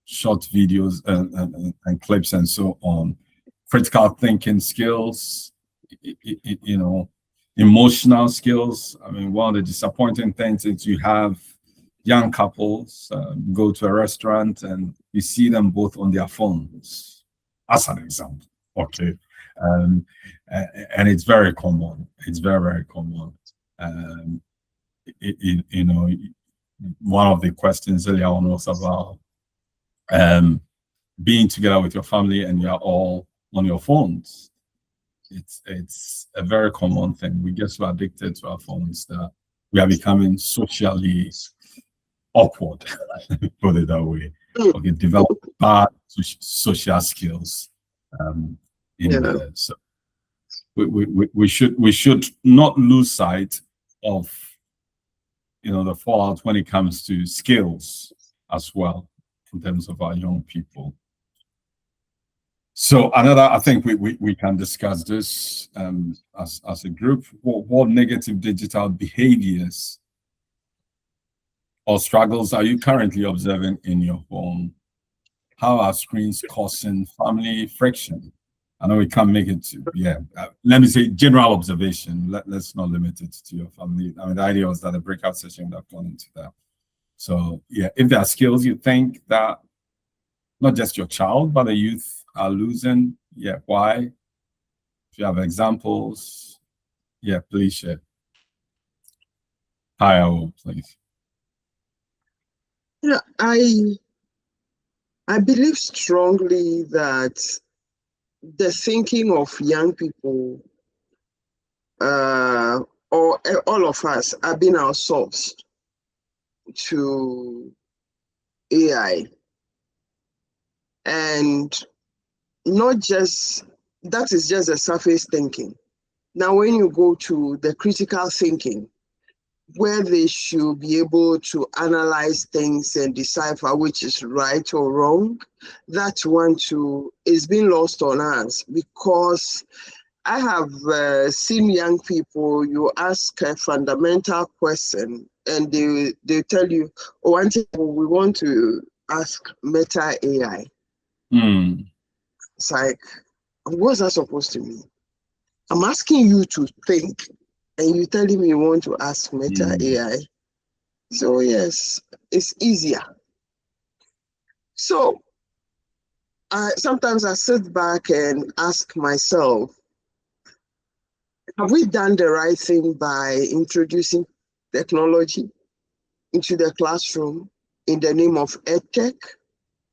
short videos and clips and so on. Critical thinking skills, emotional skills. I mean, one of the disappointing things is you have young couples go to a restaurant and you see them both on their phones, as an example. Okay, and it's very common. It's very, very common. One of the questions earlier on was about being together with your family and you're all on your phones. It's a very common thing. We get so addicted to our phones that we are becoming socially awkward, put it that way. Okay, develop bad social skills there. So we should not lose sight of the fallout when it comes to skills as well, in terms of our young people. So I think we can discuss this as a group. What negative digital behaviors or struggles are you currently observing in your home? How are screens causing family friction? I know we can't make it to, let me say general observation. Let's not limit it to your family. I mean, the idea was that a breakout session would have gone into that. So if there are skills you think that not just your child, but the youth are losing, why? If you have examples, please share. Hi, Awo, please. I believe strongly that the thinking of young people, or all of us, are being outsourced. to AI. And not just, that is just the surface thinking. Now, when you go to the critical thinking, where they should be able to analyze things and decipher which is right or wrong, that one too is being lost on us, because I have seen young people, you ask a fundamental question and they tell you, oh, Auntie, we want to ask Meta AI. It's like, what's that supposed to mean? I'm asking you to think, and you're telling me you want to ask Meta AI. So yes, it's easier. So sometimes I sit back and ask myself, have we done the right thing by introducing technology into the classroom in the name of EdTech?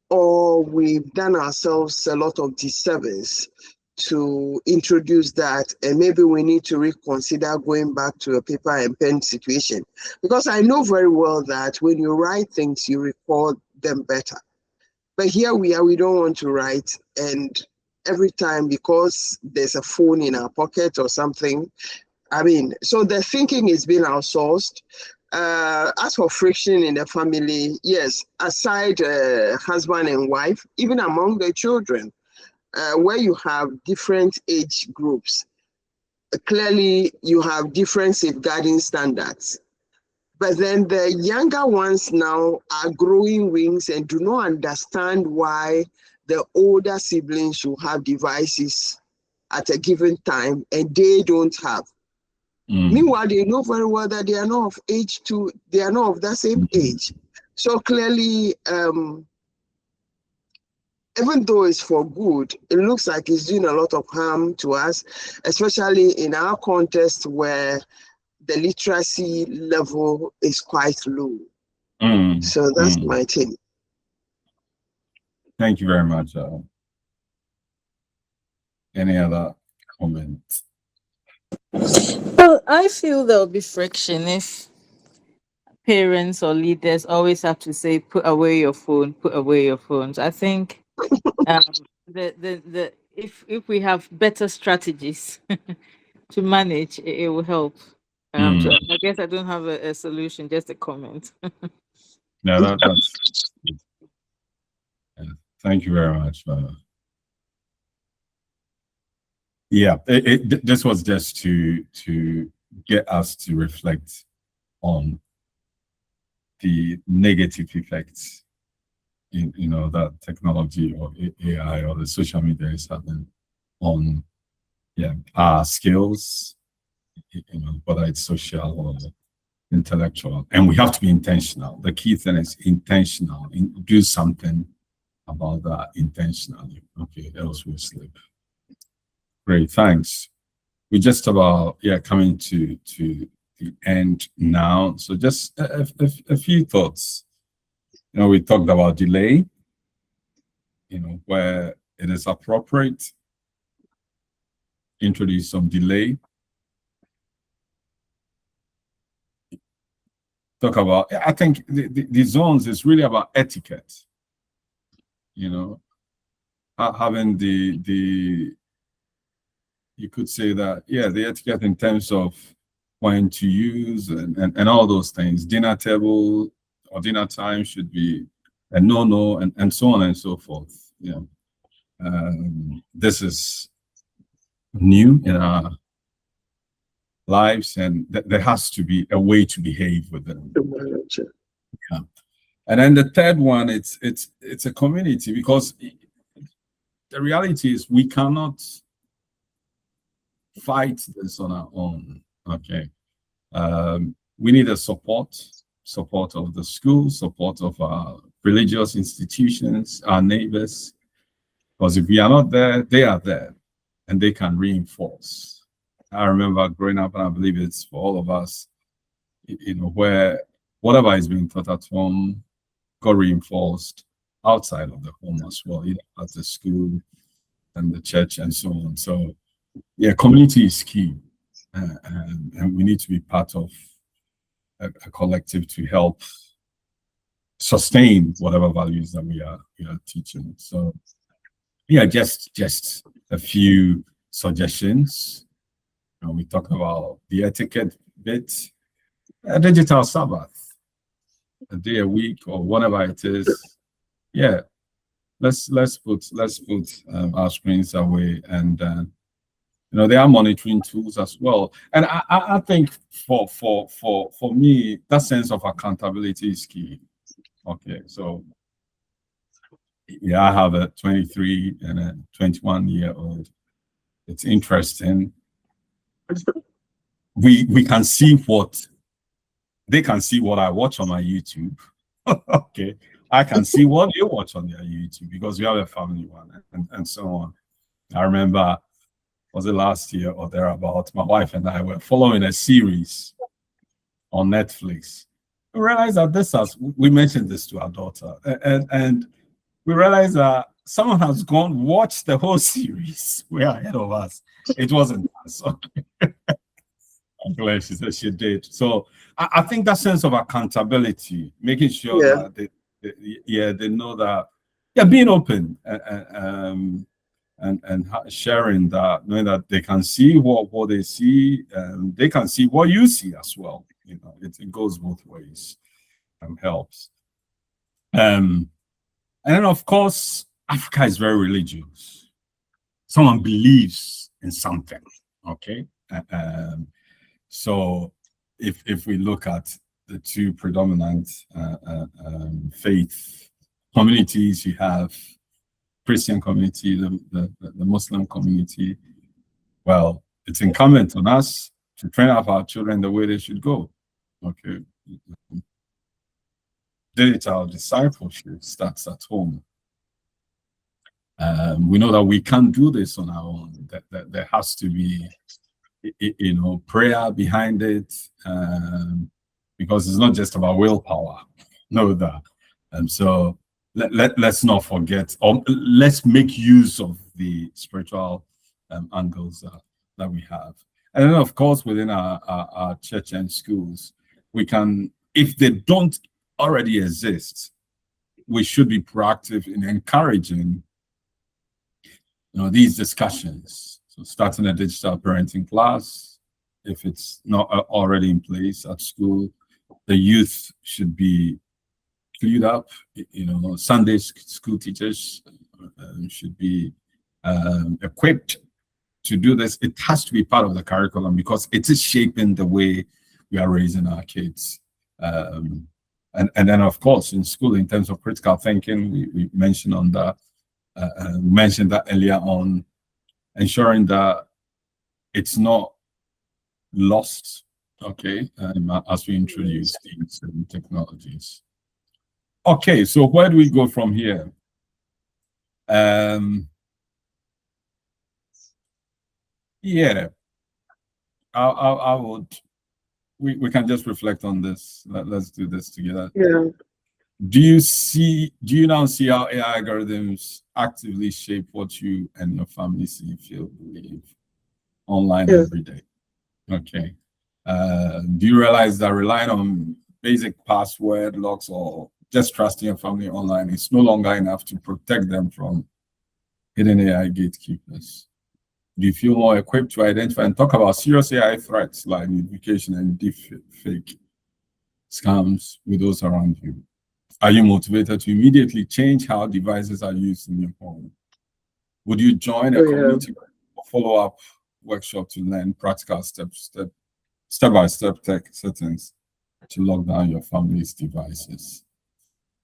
Or we've done ourselves a lot of disservice to introduce that, and maybe we need to reconsider going back to a paper and pen situation? Because I know very well that when you write things, you record them better. But here we are, we don't want to write, and every time, because there's a phone in our pocket or something, I mean, so the thinking is being outsourced. As for friction in the family, yes, aside husband and wife, even among the children, where you have different age groups, clearly you have different safeguarding standards. But then the younger ones now are growing wings and do not understand why the older siblings should have devices at a given time and they don't have. Meanwhile, they know very well that they are not of age to, they are not of that same age. So clearly, even though it's for good, it looks like it's doing a lot of harm to us, especially in our context where the literacy level is quite low. So that's my take. Thank you very much. Any other comments? Well, I feel there'll be friction if parents or leaders always have to say, put away your phone, put away your phones. I think if we have better strategies to manage, it will help. So I guess I don't have a solution, just a comment. No, that's thank you very much. Yeah, this was just to get us to reflect on the negative effects that technology or AI or the social media is having on our skills, whether it's social or intellectual. And we have to be intentional. The key thing is intentional. Do something about that intentionally. Okay, else we'll slip. Great, thanks. We're just about coming to the end now. So just a few thoughts. We talked about delay, where it is appropriate, introduce some delay. Talk about, I think the zones is really about etiquette, having the you could say that, the etiquette in terms of when to use and all those things. Dinner table or dinner time should be a no, and so on and so forth. This is new in our lives, and there has to be a way to behave with them. And then the third one, it's a community, because the reality is we cannot fight this on our own. Okay, we need a support of the school, support of our religious institutions, our neighbors, because if we are not there, they are there, and they can reinforce. I remember growing up, and I believe it's for all of us, where whatever is being taught at home got reinforced outside of the home as well, at the school and the church and so on. So community is key, and we need to be part of a collective to help sustain whatever values that we are teaching. So yeah, just a few suggestions. We talked about the etiquette bit, a digital Sabbath, a day a week or whatever it is. Yeah, let's put our screens away, and there are monitoring tools as well. And I think for me, that sense of accountability is key. Okay, so yeah, I have a 23 and a 21-year-old. It's interesting. We can see they can see what I watch on my YouTube. Okay, I can see what you watch on their YouTube because we have a family one and so on. I remember, was it last year or thereabout, my wife and I were following a series on Netflix. We realized that we mentioned this to our daughter, and we realized that someone has watched the whole series way ahead of us. It wasn't us. I'm glad she said she did. So I think that sense of accountability, making sure that they know that, being open and sharing that, knowing that they can see what they see, and they can see what you see as well. It goes both ways and helps. And then of course, Africa is very religious. Someone believes in something, okay? So if we look at the two predominant faith communities, you have Christian community, the Muslim community. Well, it's incumbent on us to train up our children the way they should go. Okay. Digital discipleship starts at home. We know that we can't do this on our own. That there has to be, prayer behind it, because it's not just about willpower. Know that. And so let's not forget, or let's make use of the spiritual angles that we have. And then, of course, within our church and schools, we can, if they don't already exist, we should be proactive in encouraging these discussions. So starting a digital parenting class, if it's not already in place at school, the youth should be clued up. Sunday school teachers should be equipped to do this. It has to be part of the curriculum because it is shaping the way we are raising our kids. And then, of course, in school, in terms of critical thinking, we mentioned on that. Mentioned that earlier on, ensuring that it's not lost, okay, as we introduce these technologies. Okay, so where do we go from here? Yeah, I would, we can just reflect on this. Let's do this together. Yeah. Do you now see how AI algorithms actively shape what you and your family see, feel, believe online every day? Okay. Do you realize that relying on basic password locks or just trusting your family online is no longer enough to protect them from hidden AI gatekeepers? Do you feel more equipped to identify and talk about serious AI threats like notification and deepfake scams with those around you? Are you motivated to immediately change how devices are used in your home? Would you join a community or follow-up workshop to learn practical step-by-step tech settings to lock down your family's devices?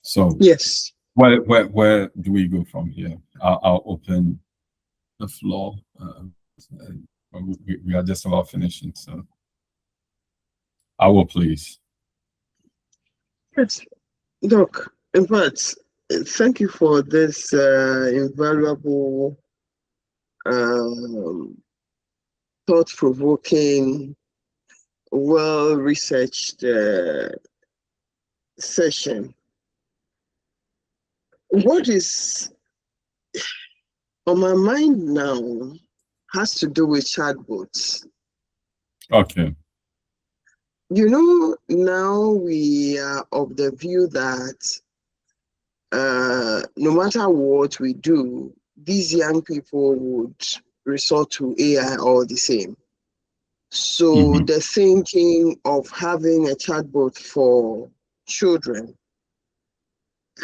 So yes, where do we go from here? I'll open the floor. We are just about finishing, so I will please. Doc, in fact, thank you for this invaluable, thought-provoking, well-researched session. What is on my mind now has to do with chatbots. Okay. Now we are of the view that no matter what we do, these young people would resort to AI all the same. So the thinking of having a chatbot for children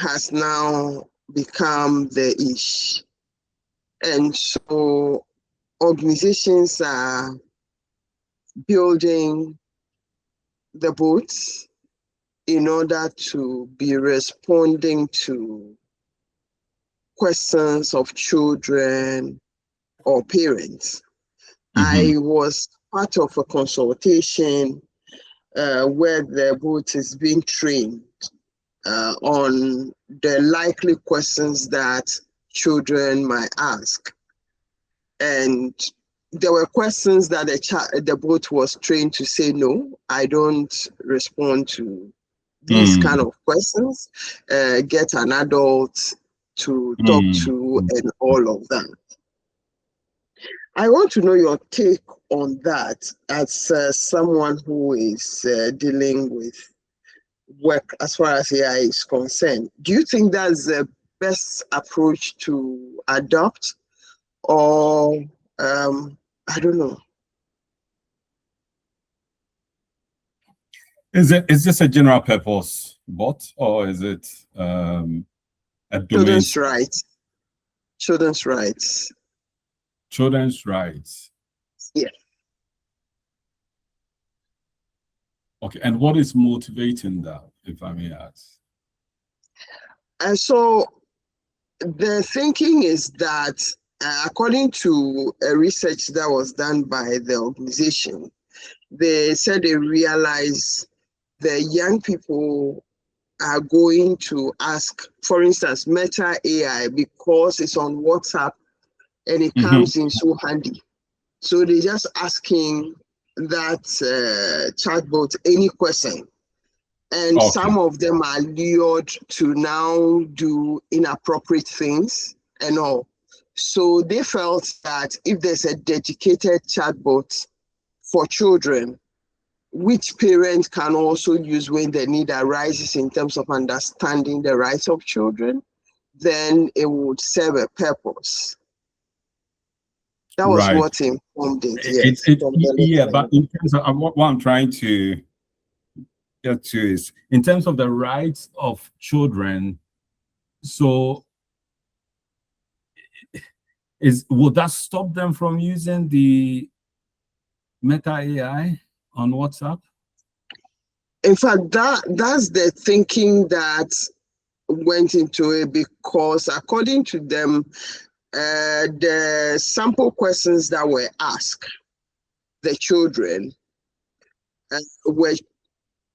has now become the ish. And so organizations are building the bots in order to be responding to questions of children or parents. I was part of a consultation where the bot is being trained on the likely questions that children might ask. And there were questions that the bot was trained to say, no, I don't respond to these kind of questions. Get an adult to talk to and all of that. I want to know your take on that as someone who is dealing with work as far as AI is concerned. Do you think that's the best approach to adopt, or I don't know? Is this a general purpose bot, or is it a domain? Children's rights. Children's rights. Children's rights. Yeah. Okay, and what is motivating that, if I may ask? And so the thinking is that according to a research that was done by the organization, they said they realized the young people are going to ask, for instance, Meta AI, because it's on WhatsApp and it comes in so handy. So they're just asking that chatbot any question. And some of them are lured to now do inappropriate things and all. So they felt that if there's a dedicated chatbot for children, which parents can also use when the need arises in terms of understanding the rights of children, then it would serve a purpose. That was what informed it, yes. Yeah, but in terms of what I'm trying to get to is, in terms of the rights of children, so would that stop them from using the Meta AI on WhatsApp? In fact, that's the thinking that went into it, because according to them, the sample questions that were asked the children were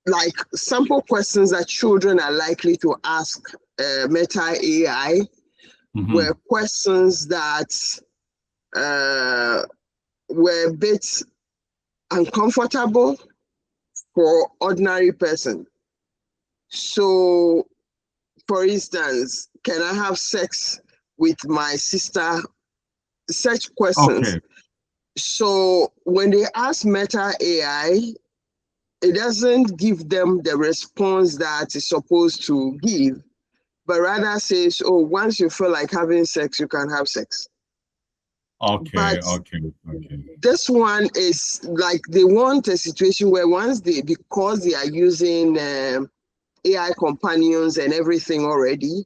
like sample questions that children are likely to ask Meta AI were questions that were a bit uncomfortable for ordinary person. So, for instance, can I have sex with my sister? Such questions. So when they ask Meta AI, it doesn't give them the response that it's supposed to give, but rather says, oh, once you feel like having sex, you can have sex. Okay. This one is like they want a situation where because they are using AI companions and everything already,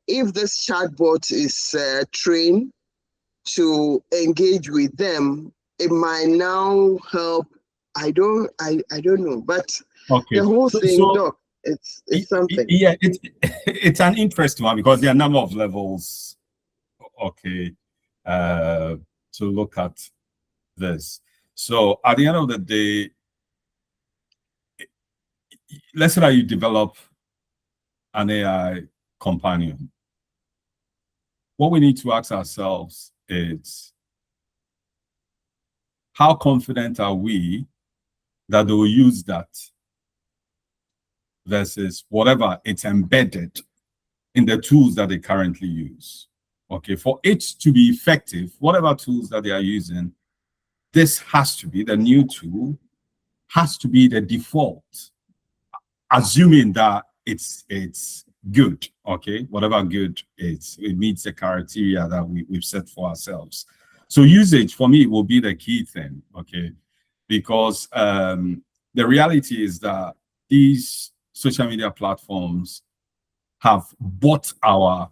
if this chatbot is trained to engage with them, it might now help. I don't know, but the whole thing, Doc, it's something. Yeah, it's an interesting one, because there are a number of levels. To look at this. So at the end of the day, let's say that you develop an AI companion. What we need to ask ourselves is, how confident are we that they will use that versus whatever it's embedded in the tools that they currently use? Okay, for it to be effective, whatever tools that they are using, this has to be, the new tool has to be the default, assuming that it's good, okay? Whatever good is, it meets the criteria that we've set for ourselves. So usage for me will be the key thing, okay? Because the reality is that these social media platforms have bought our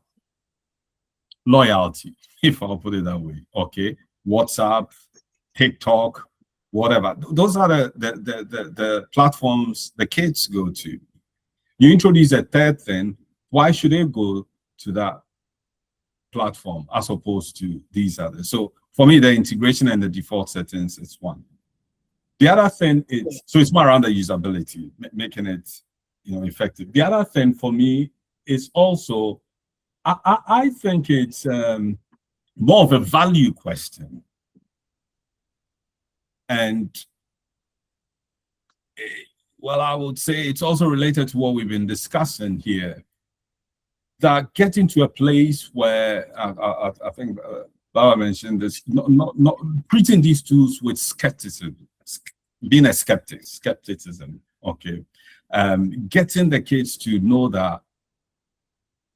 loyalty, if I'll put it that way, okay? WhatsApp, TikTok, whatever. Those are the platforms the kids go to. You introduce a third thing, why should they go to that platform as opposed to these others? So for me, the integration and the default settings is one. The other thing is, so it's more around the usability, making it, effective. The other thing for me is also, I think it's more of a value question. And well, I would say it's also related to what we've been discussing here, that getting to a place where I think Baba mentioned this, not treating these tools with skepticism, being a skepticism, okay? Getting the kids to know that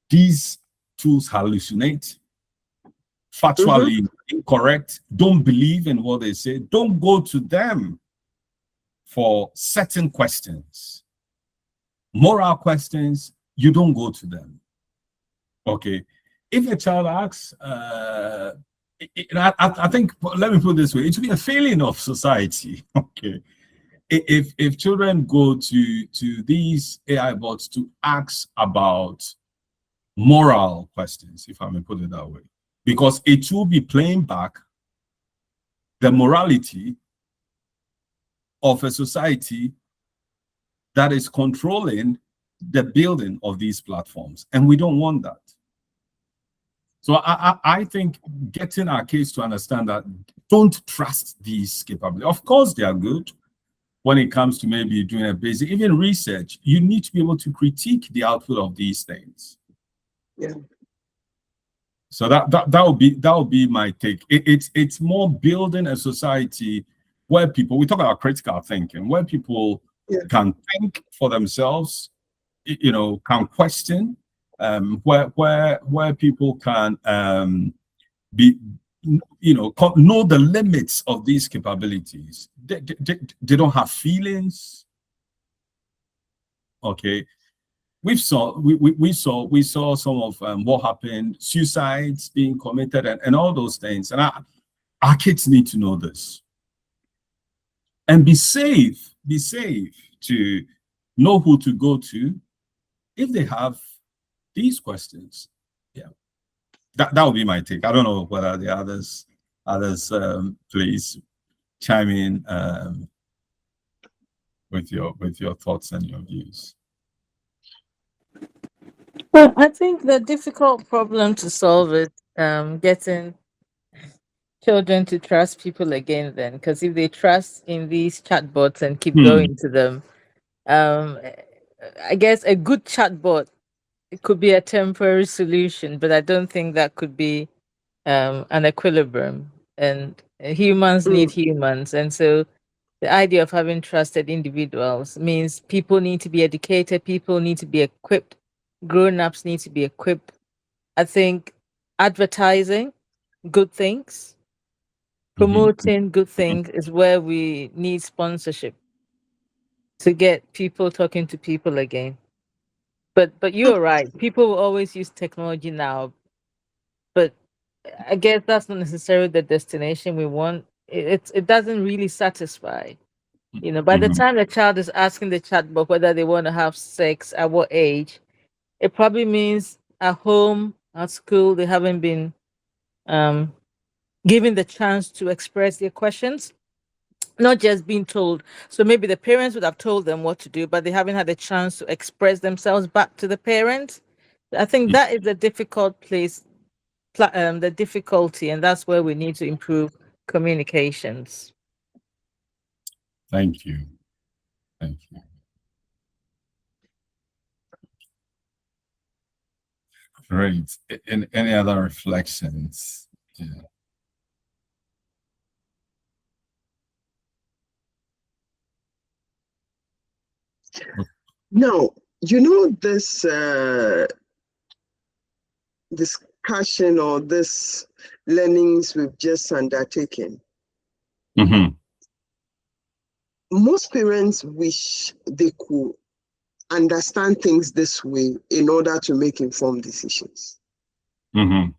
these tools hallucinate, factually incorrect, don't believe in what they say, don't go to them for certain questions. Moral questions, you don't go to them. Okay. If a child asks, I think, let me put it this way, it should be a failing of society. Okay. If children go to these AI bots to ask about moral questions, if I may put it that way, because it will be playing back the morality of a society that is controlling the building of these platforms. And we don't want that. So I think getting our kids to understand that don't trust these capabilities. Of course, they are good when it comes to maybe doing a basic, even research. You need to be able to critique the output of these things. Yeah. So that would be my take. It's more building a society where people, we talk about critical thinking, where people can think for themselves, can question, where people can be, know the limits of these capabilities. They don't have feelings. Okay. We saw some of what happened, suicides being committed, and all those things. And our kids need to know this. And be safe to know who to go to if they have these questions. Yeah, that would be my take. I don't know whether the others please chime in with your thoughts and your views. Well, I think the difficult problem to solve is getting children to trust people again then, because if they trust in these chatbots and keep going to them, I guess a good chatbot, it could be a temporary solution, but I don't think that could be an equilibrium. And humans need humans. And so the idea of having trusted individuals means people need to be educated, people need to be equipped, grown-ups need to be equipped. I think advertising good things, promoting good things is where we need sponsorship to get people talking to people again. But you're right. People will always use technology now, but I guess that's not necessarily the destination we want. It doesn't really satisfy. By the time the child is asking the chatbot whether they want to have sex at what age, it probably means at home, at school, they haven't been given the chance to express their questions, not just being told. So maybe the parents would have told them what to do, but they haven't had the chance to express themselves back to the parents. I think that is the difficult place, the difficulty, and that's where we need to improve communications. Thank you. Thank you. Great. Any other reflections? Yeah. No, you know, this discussion or this learnings we've just undertaken. Mm-hmm. Most parents wish they could understand things this way in order to make informed decisions. Mm-hmm.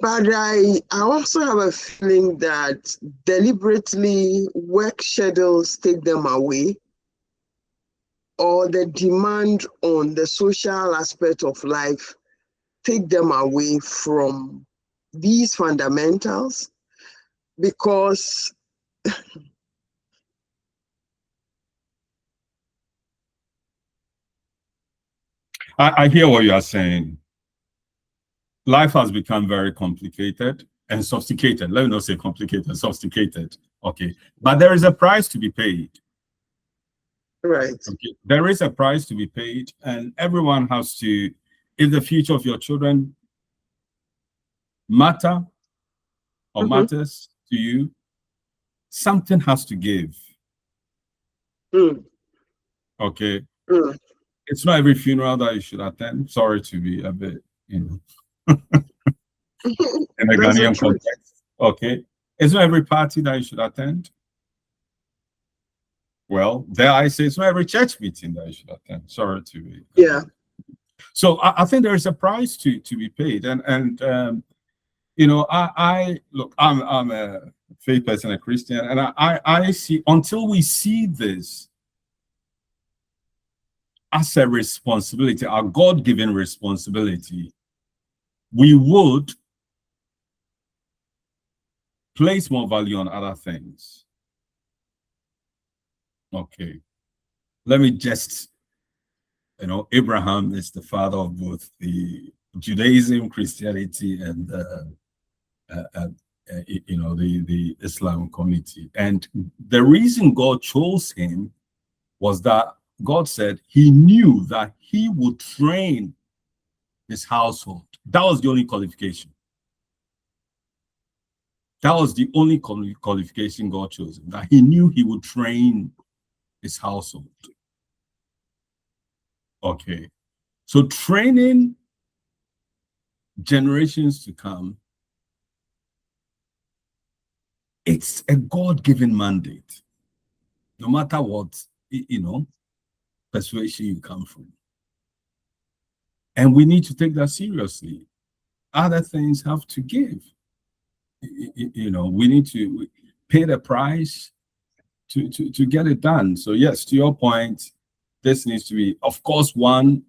But I also have a feeling that deliberately work schedules take them away, or the demand on the social aspect of life take them away from these fundamentals, because I hear what you are saying. Life has become very complicated and sophisticated. Let me not say complicated, sophisticated. Okay. But there is a price to be paid. Right. Okay. There is a price to be paid, and everyone has to, if the future of your children matter or matters to you, something has to give. Okay. It's not every funeral that you should attend. Sorry to be a bit, in a Ghanaian context. Okay. It's not every party that you should attend. Well, there I say it's not every church meeting that you should attend. Sorry to be. So I think there is a price to be paid, and you know, I look, I'm a faith person, a Christian, and I see, until we see this as a responsibility, our God-given responsibility, we would place more value on other things. Okay. Let me just, you know, Abraham is the father of both the Judaism, Christianity, and you know, the Islam community. And the reason God chose him was that God said he knew that he would train his household. That was the only qualification. That was the only qualification God chose him, that he knew he would train his household. Okay. So training generations to come, it's a God-given mandate, no matter what, you know, persuasion you come from. And we need to take that seriously. Other things have to give. You know, we need to pay the price to get it done. So yes, to your point, this needs to be, of course, one,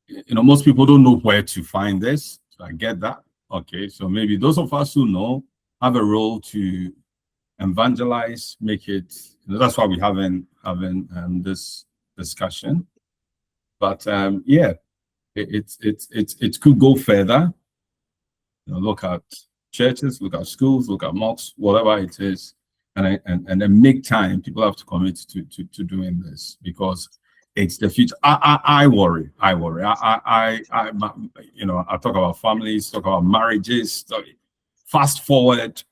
you know, most people don't know where to find this. So I get that. Okay, so maybe those of us who know have a role to evangelize, make it, you know, that's why we having this discussion. But yeah, it could go further. You know, look at churches, look at schools, look at mosques, whatever it is, and then make time. People have to commit to doing this, because it's the future. I worry. You know, I talk about families, talk about marriages. Fast forward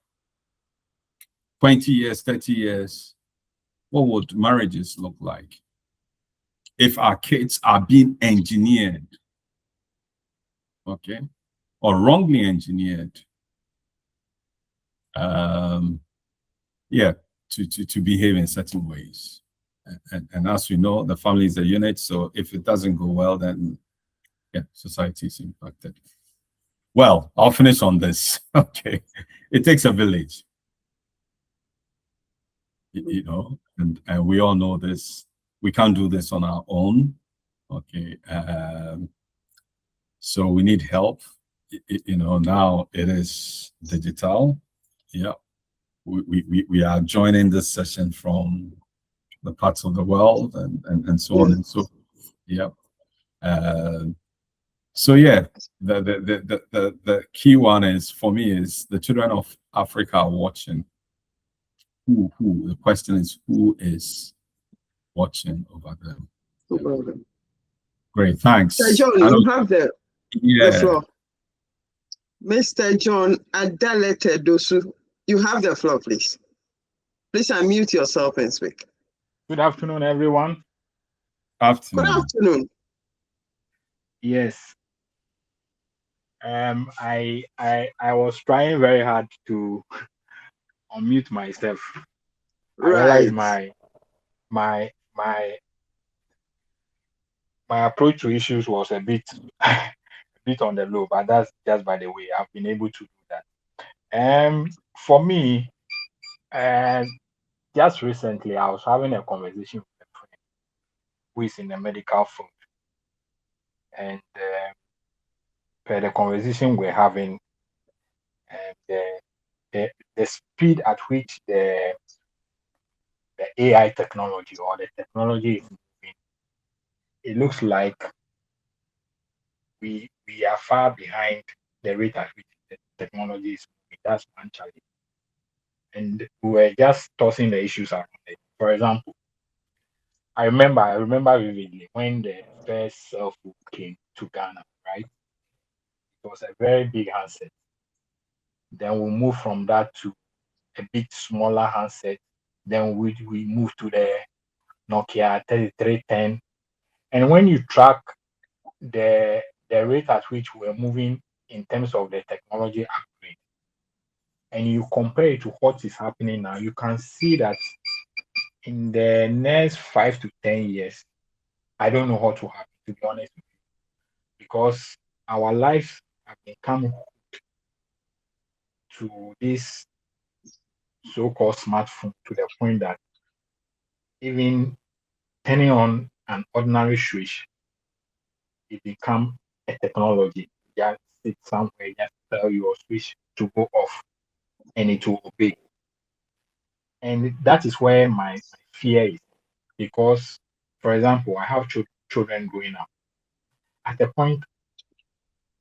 20 years, 30 years, what would marriages look like if our kids are being engineered, okay, or wrongly engineered, yeah, to behave in certain ways? And as we know, the family is a unit, so if it doesn't go well, then yeah, society is impacted. Well, I'll finish on this. Okay, it takes a village, you know, and we all know this. We can't do this on our own. Okay, so we need help. You know, now it is digital. Yeah, we are joining this session from the parts of the world and so on and so. Yeah. So yeah, the key one is, for me, is the children of Africa are watching. Who? The question is, who is watching over them? Great, thanks. Mr. John, you have the floor. Mr. John Adalete Dosu, you have the floor, please. Please unmute yourself and speak. Good afternoon, everyone. Afternoon. Good afternoon. Yes. I was trying very hard to unmute myself. I realized my approach to issues was a bit on the low, but that's just by the way. I've been able to do that. For me, just recently I was having a conversation with a friend who is in the medical field, and per the conversation we're having, the speed at which the AI technology or the technology is moving, it looks like we are far behind the rate at which the technology is moving. That's one challenge. And we were just tossing the issues around it. For example, I remember vividly when the first cell phone came to Ghana, right? It was a very big handset. Then we moved from that to a bit smaller handset. Then we moved to the Nokia 3310. And when you track the rate at which we're moving in terms of the technology upgrade, and you compare it to what is happening now, you can see that in the next 5 to 10 years, I don't know what will happen, to be honest with you, because our lives have become to this so-called smartphone to the point that even turning on an ordinary switch, it become a technology. Just sit somewhere, just tell your switch to go off, and it will obey. And that is where my fear is, because, for example, I have children growing up. At a point,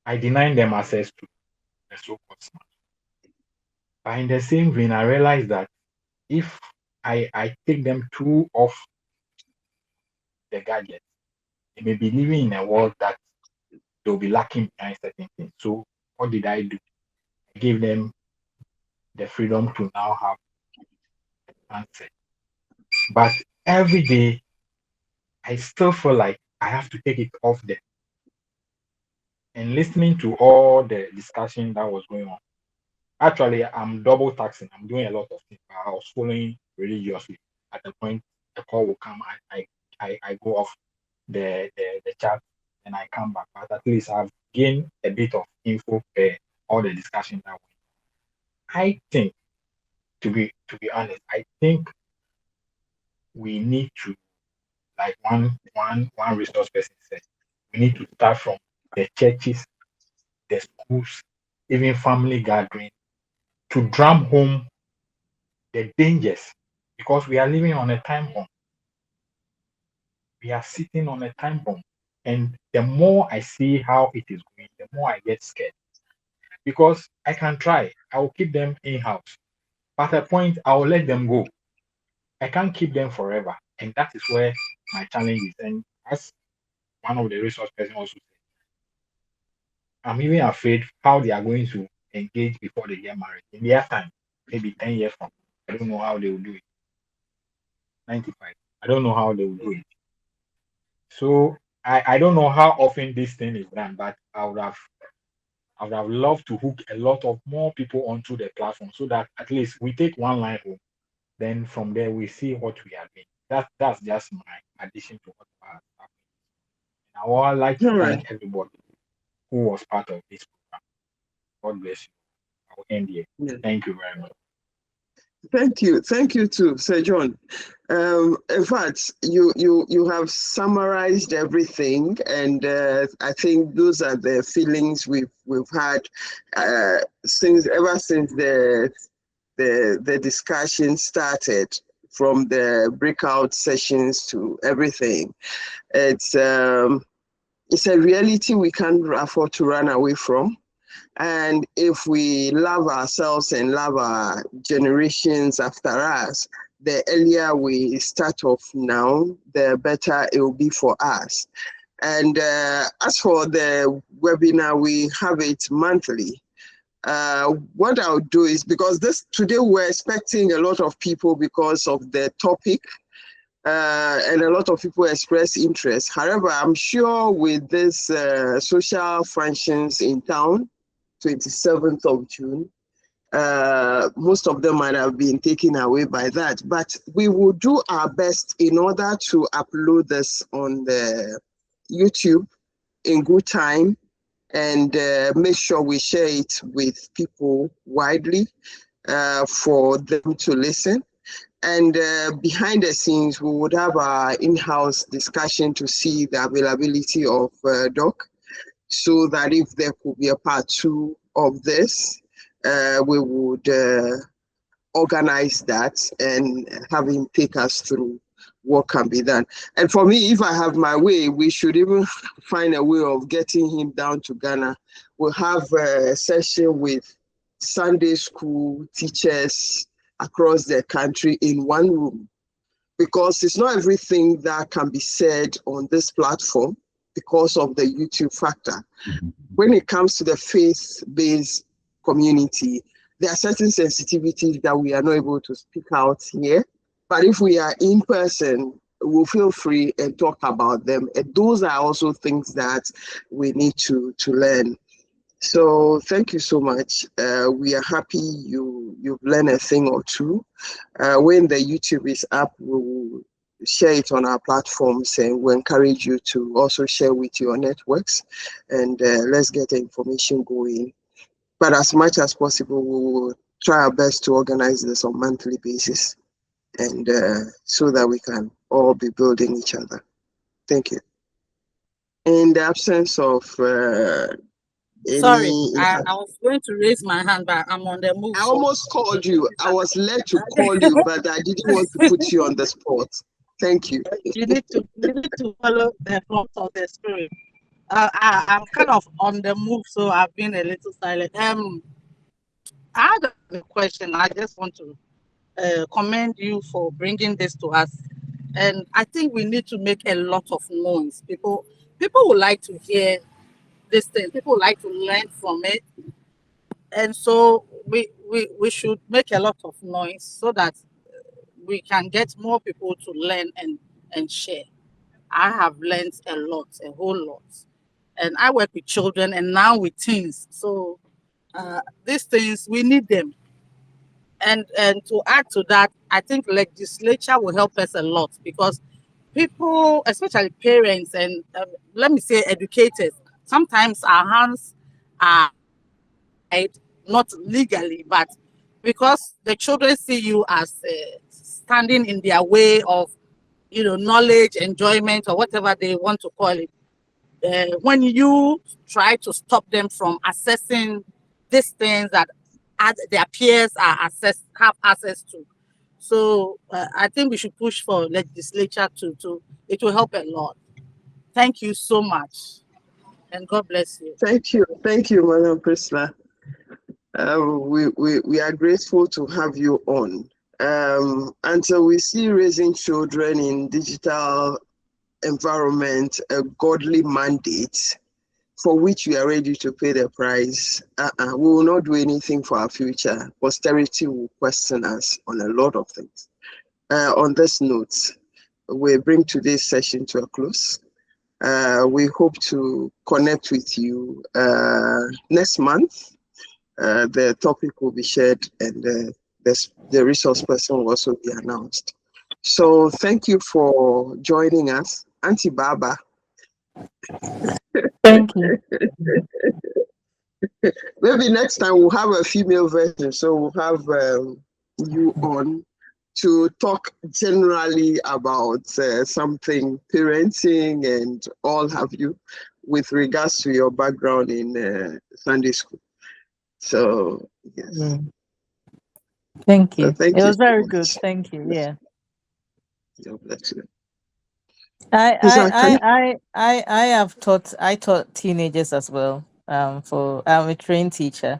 I deny them access to the so-called smart. But in the same vein, I realize that if I take them too off the gadget, they may be living in a world that they'll be lacking behind certain things. So what did I do? I gave them the freedom to now have answer. But every day, I still feel like I have to take it off them. And listening to all the discussion that was going on, actually, I'm double taxing. I'm doing a lot of things. I was following religiously. At the point, the call will come, I go off the chat and I come back. But at least I've gained a bit of info per all the discussion that went. I think, to be honest, I think we need to, like one resource person said, we need to start from the churches, the schools, even family gathering, to drum home the dangers, because we are living on a time bomb. We are sitting on a time bomb. And the more I see how it is going, the more I get scared. Because I can try, I will keep them in-house. But at a point, I will let them go. I can't keep them forever. And that is where my challenge is. And as one of the resource persons also said, I'm even afraid how they are going to engage before they get married. In their time, maybe 10 years from now, I don't know how they will do it. 95. I don't know how they will do it. So I don't know how often this thing is done, but I would have loved to hook a lot of more people onto the platform so that at least we take one line home. Then from there we see what we are doing. That's just my addition to what has happened. And I would like to thank everybody who was part of this program. God bless you. I will end here. Thank you very much. Thank you too, Sir John. In fact, you have summarized everything, and I think those are the feelings we've had ever since the discussion started, from the breakout sessions to everything. It's a reality we can't afford to run away from. And if we love ourselves and love our generations after us, the earlier we start off now, the better it will be for us. And as for the webinar, we have it monthly. What I'll do is, because today we're expecting a lot of people because of the topic, and a lot of people express interest. However, I'm sure with this social functions in town, 27th of June, most of them might have been taken away by that. But we will do our best in order to upload this on the YouTube in good time and make sure we share it with people widely for them to listen. And behind the scenes, we would have our in-house discussion to see the availability of doc, so that if there could be a part 2 of this, we would organize that and have him take us through what can be done. And for me, if I have my way, we should even find a way of getting him down to Ghana. We'll have a session with Sunday school teachers across the country in one room, because it's not everything that can be said on this platform because of the YouTube factor. When it comes to the faith-based community, there are certain sensitivities that we are not able to speak out here. But if we are in person, we'll feel free and talk about them. And those are also things that we need to learn. So thank you so much. We are happy you've learned a thing or two. When the YouTube is up, we will share it on our platforms, and we encourage you to also share with your networks, and let's get the information going. But as much as possible, we will try our best to organize this on a monthly basis, and so that we can all be building each other. Thank you. In the absence of sorry, I was going to raise my hand, but I'm on the move. I almost called you. I was led to call you, but I didn't want to put you on the spot. Thank you. You need to follow the prompt of the spirit. I'm kind of on the move, so I've been a little silent. I had a question. I just want to commend you for bringing this to us, and I think we need to make a lot of noise. People would like to hear this thing. People like to learn from it, and so we should make a lot of noise so that we can get more people to learn and share. I have learned a lot, a whole lot, and I work with children and now with teens. So these things, we need them. And to add to that, I think legislature will help us a lot, because people, especially parents and let me say educators, sometimes our hands are tied, not legally, but because the children see you as standing in their way of, knowledge, enjoyment, or whatever they want to call it. When you try to stop them from accessing these things that their peers have access to. So I think we should push for legislature to it will help a lot. Thank you so much, and God bless you. Thank you, Madam Priscilla. We are grateful to have you on. Until we see raising children in digital environment a godly mandate for which we are ready to pay the price, we will not do anything for our future. Posterity will question us on a lot of things. On this note, we bring today's session to a close. We hope to connect with you next month. The topic will be shared, and the resource person will also be announced. So thank you for joining us, Auntie Baba. Thank you. Maybe next time we'll have a female version, so we'll have you on to talk generally about something parenting and all have you, with regards to your background in Sunday school. So yes. Thank you. So thank It you was so very much. good. Thank you. Yeah. God bless you. I taught teenagers as well. I'm a trained teacher.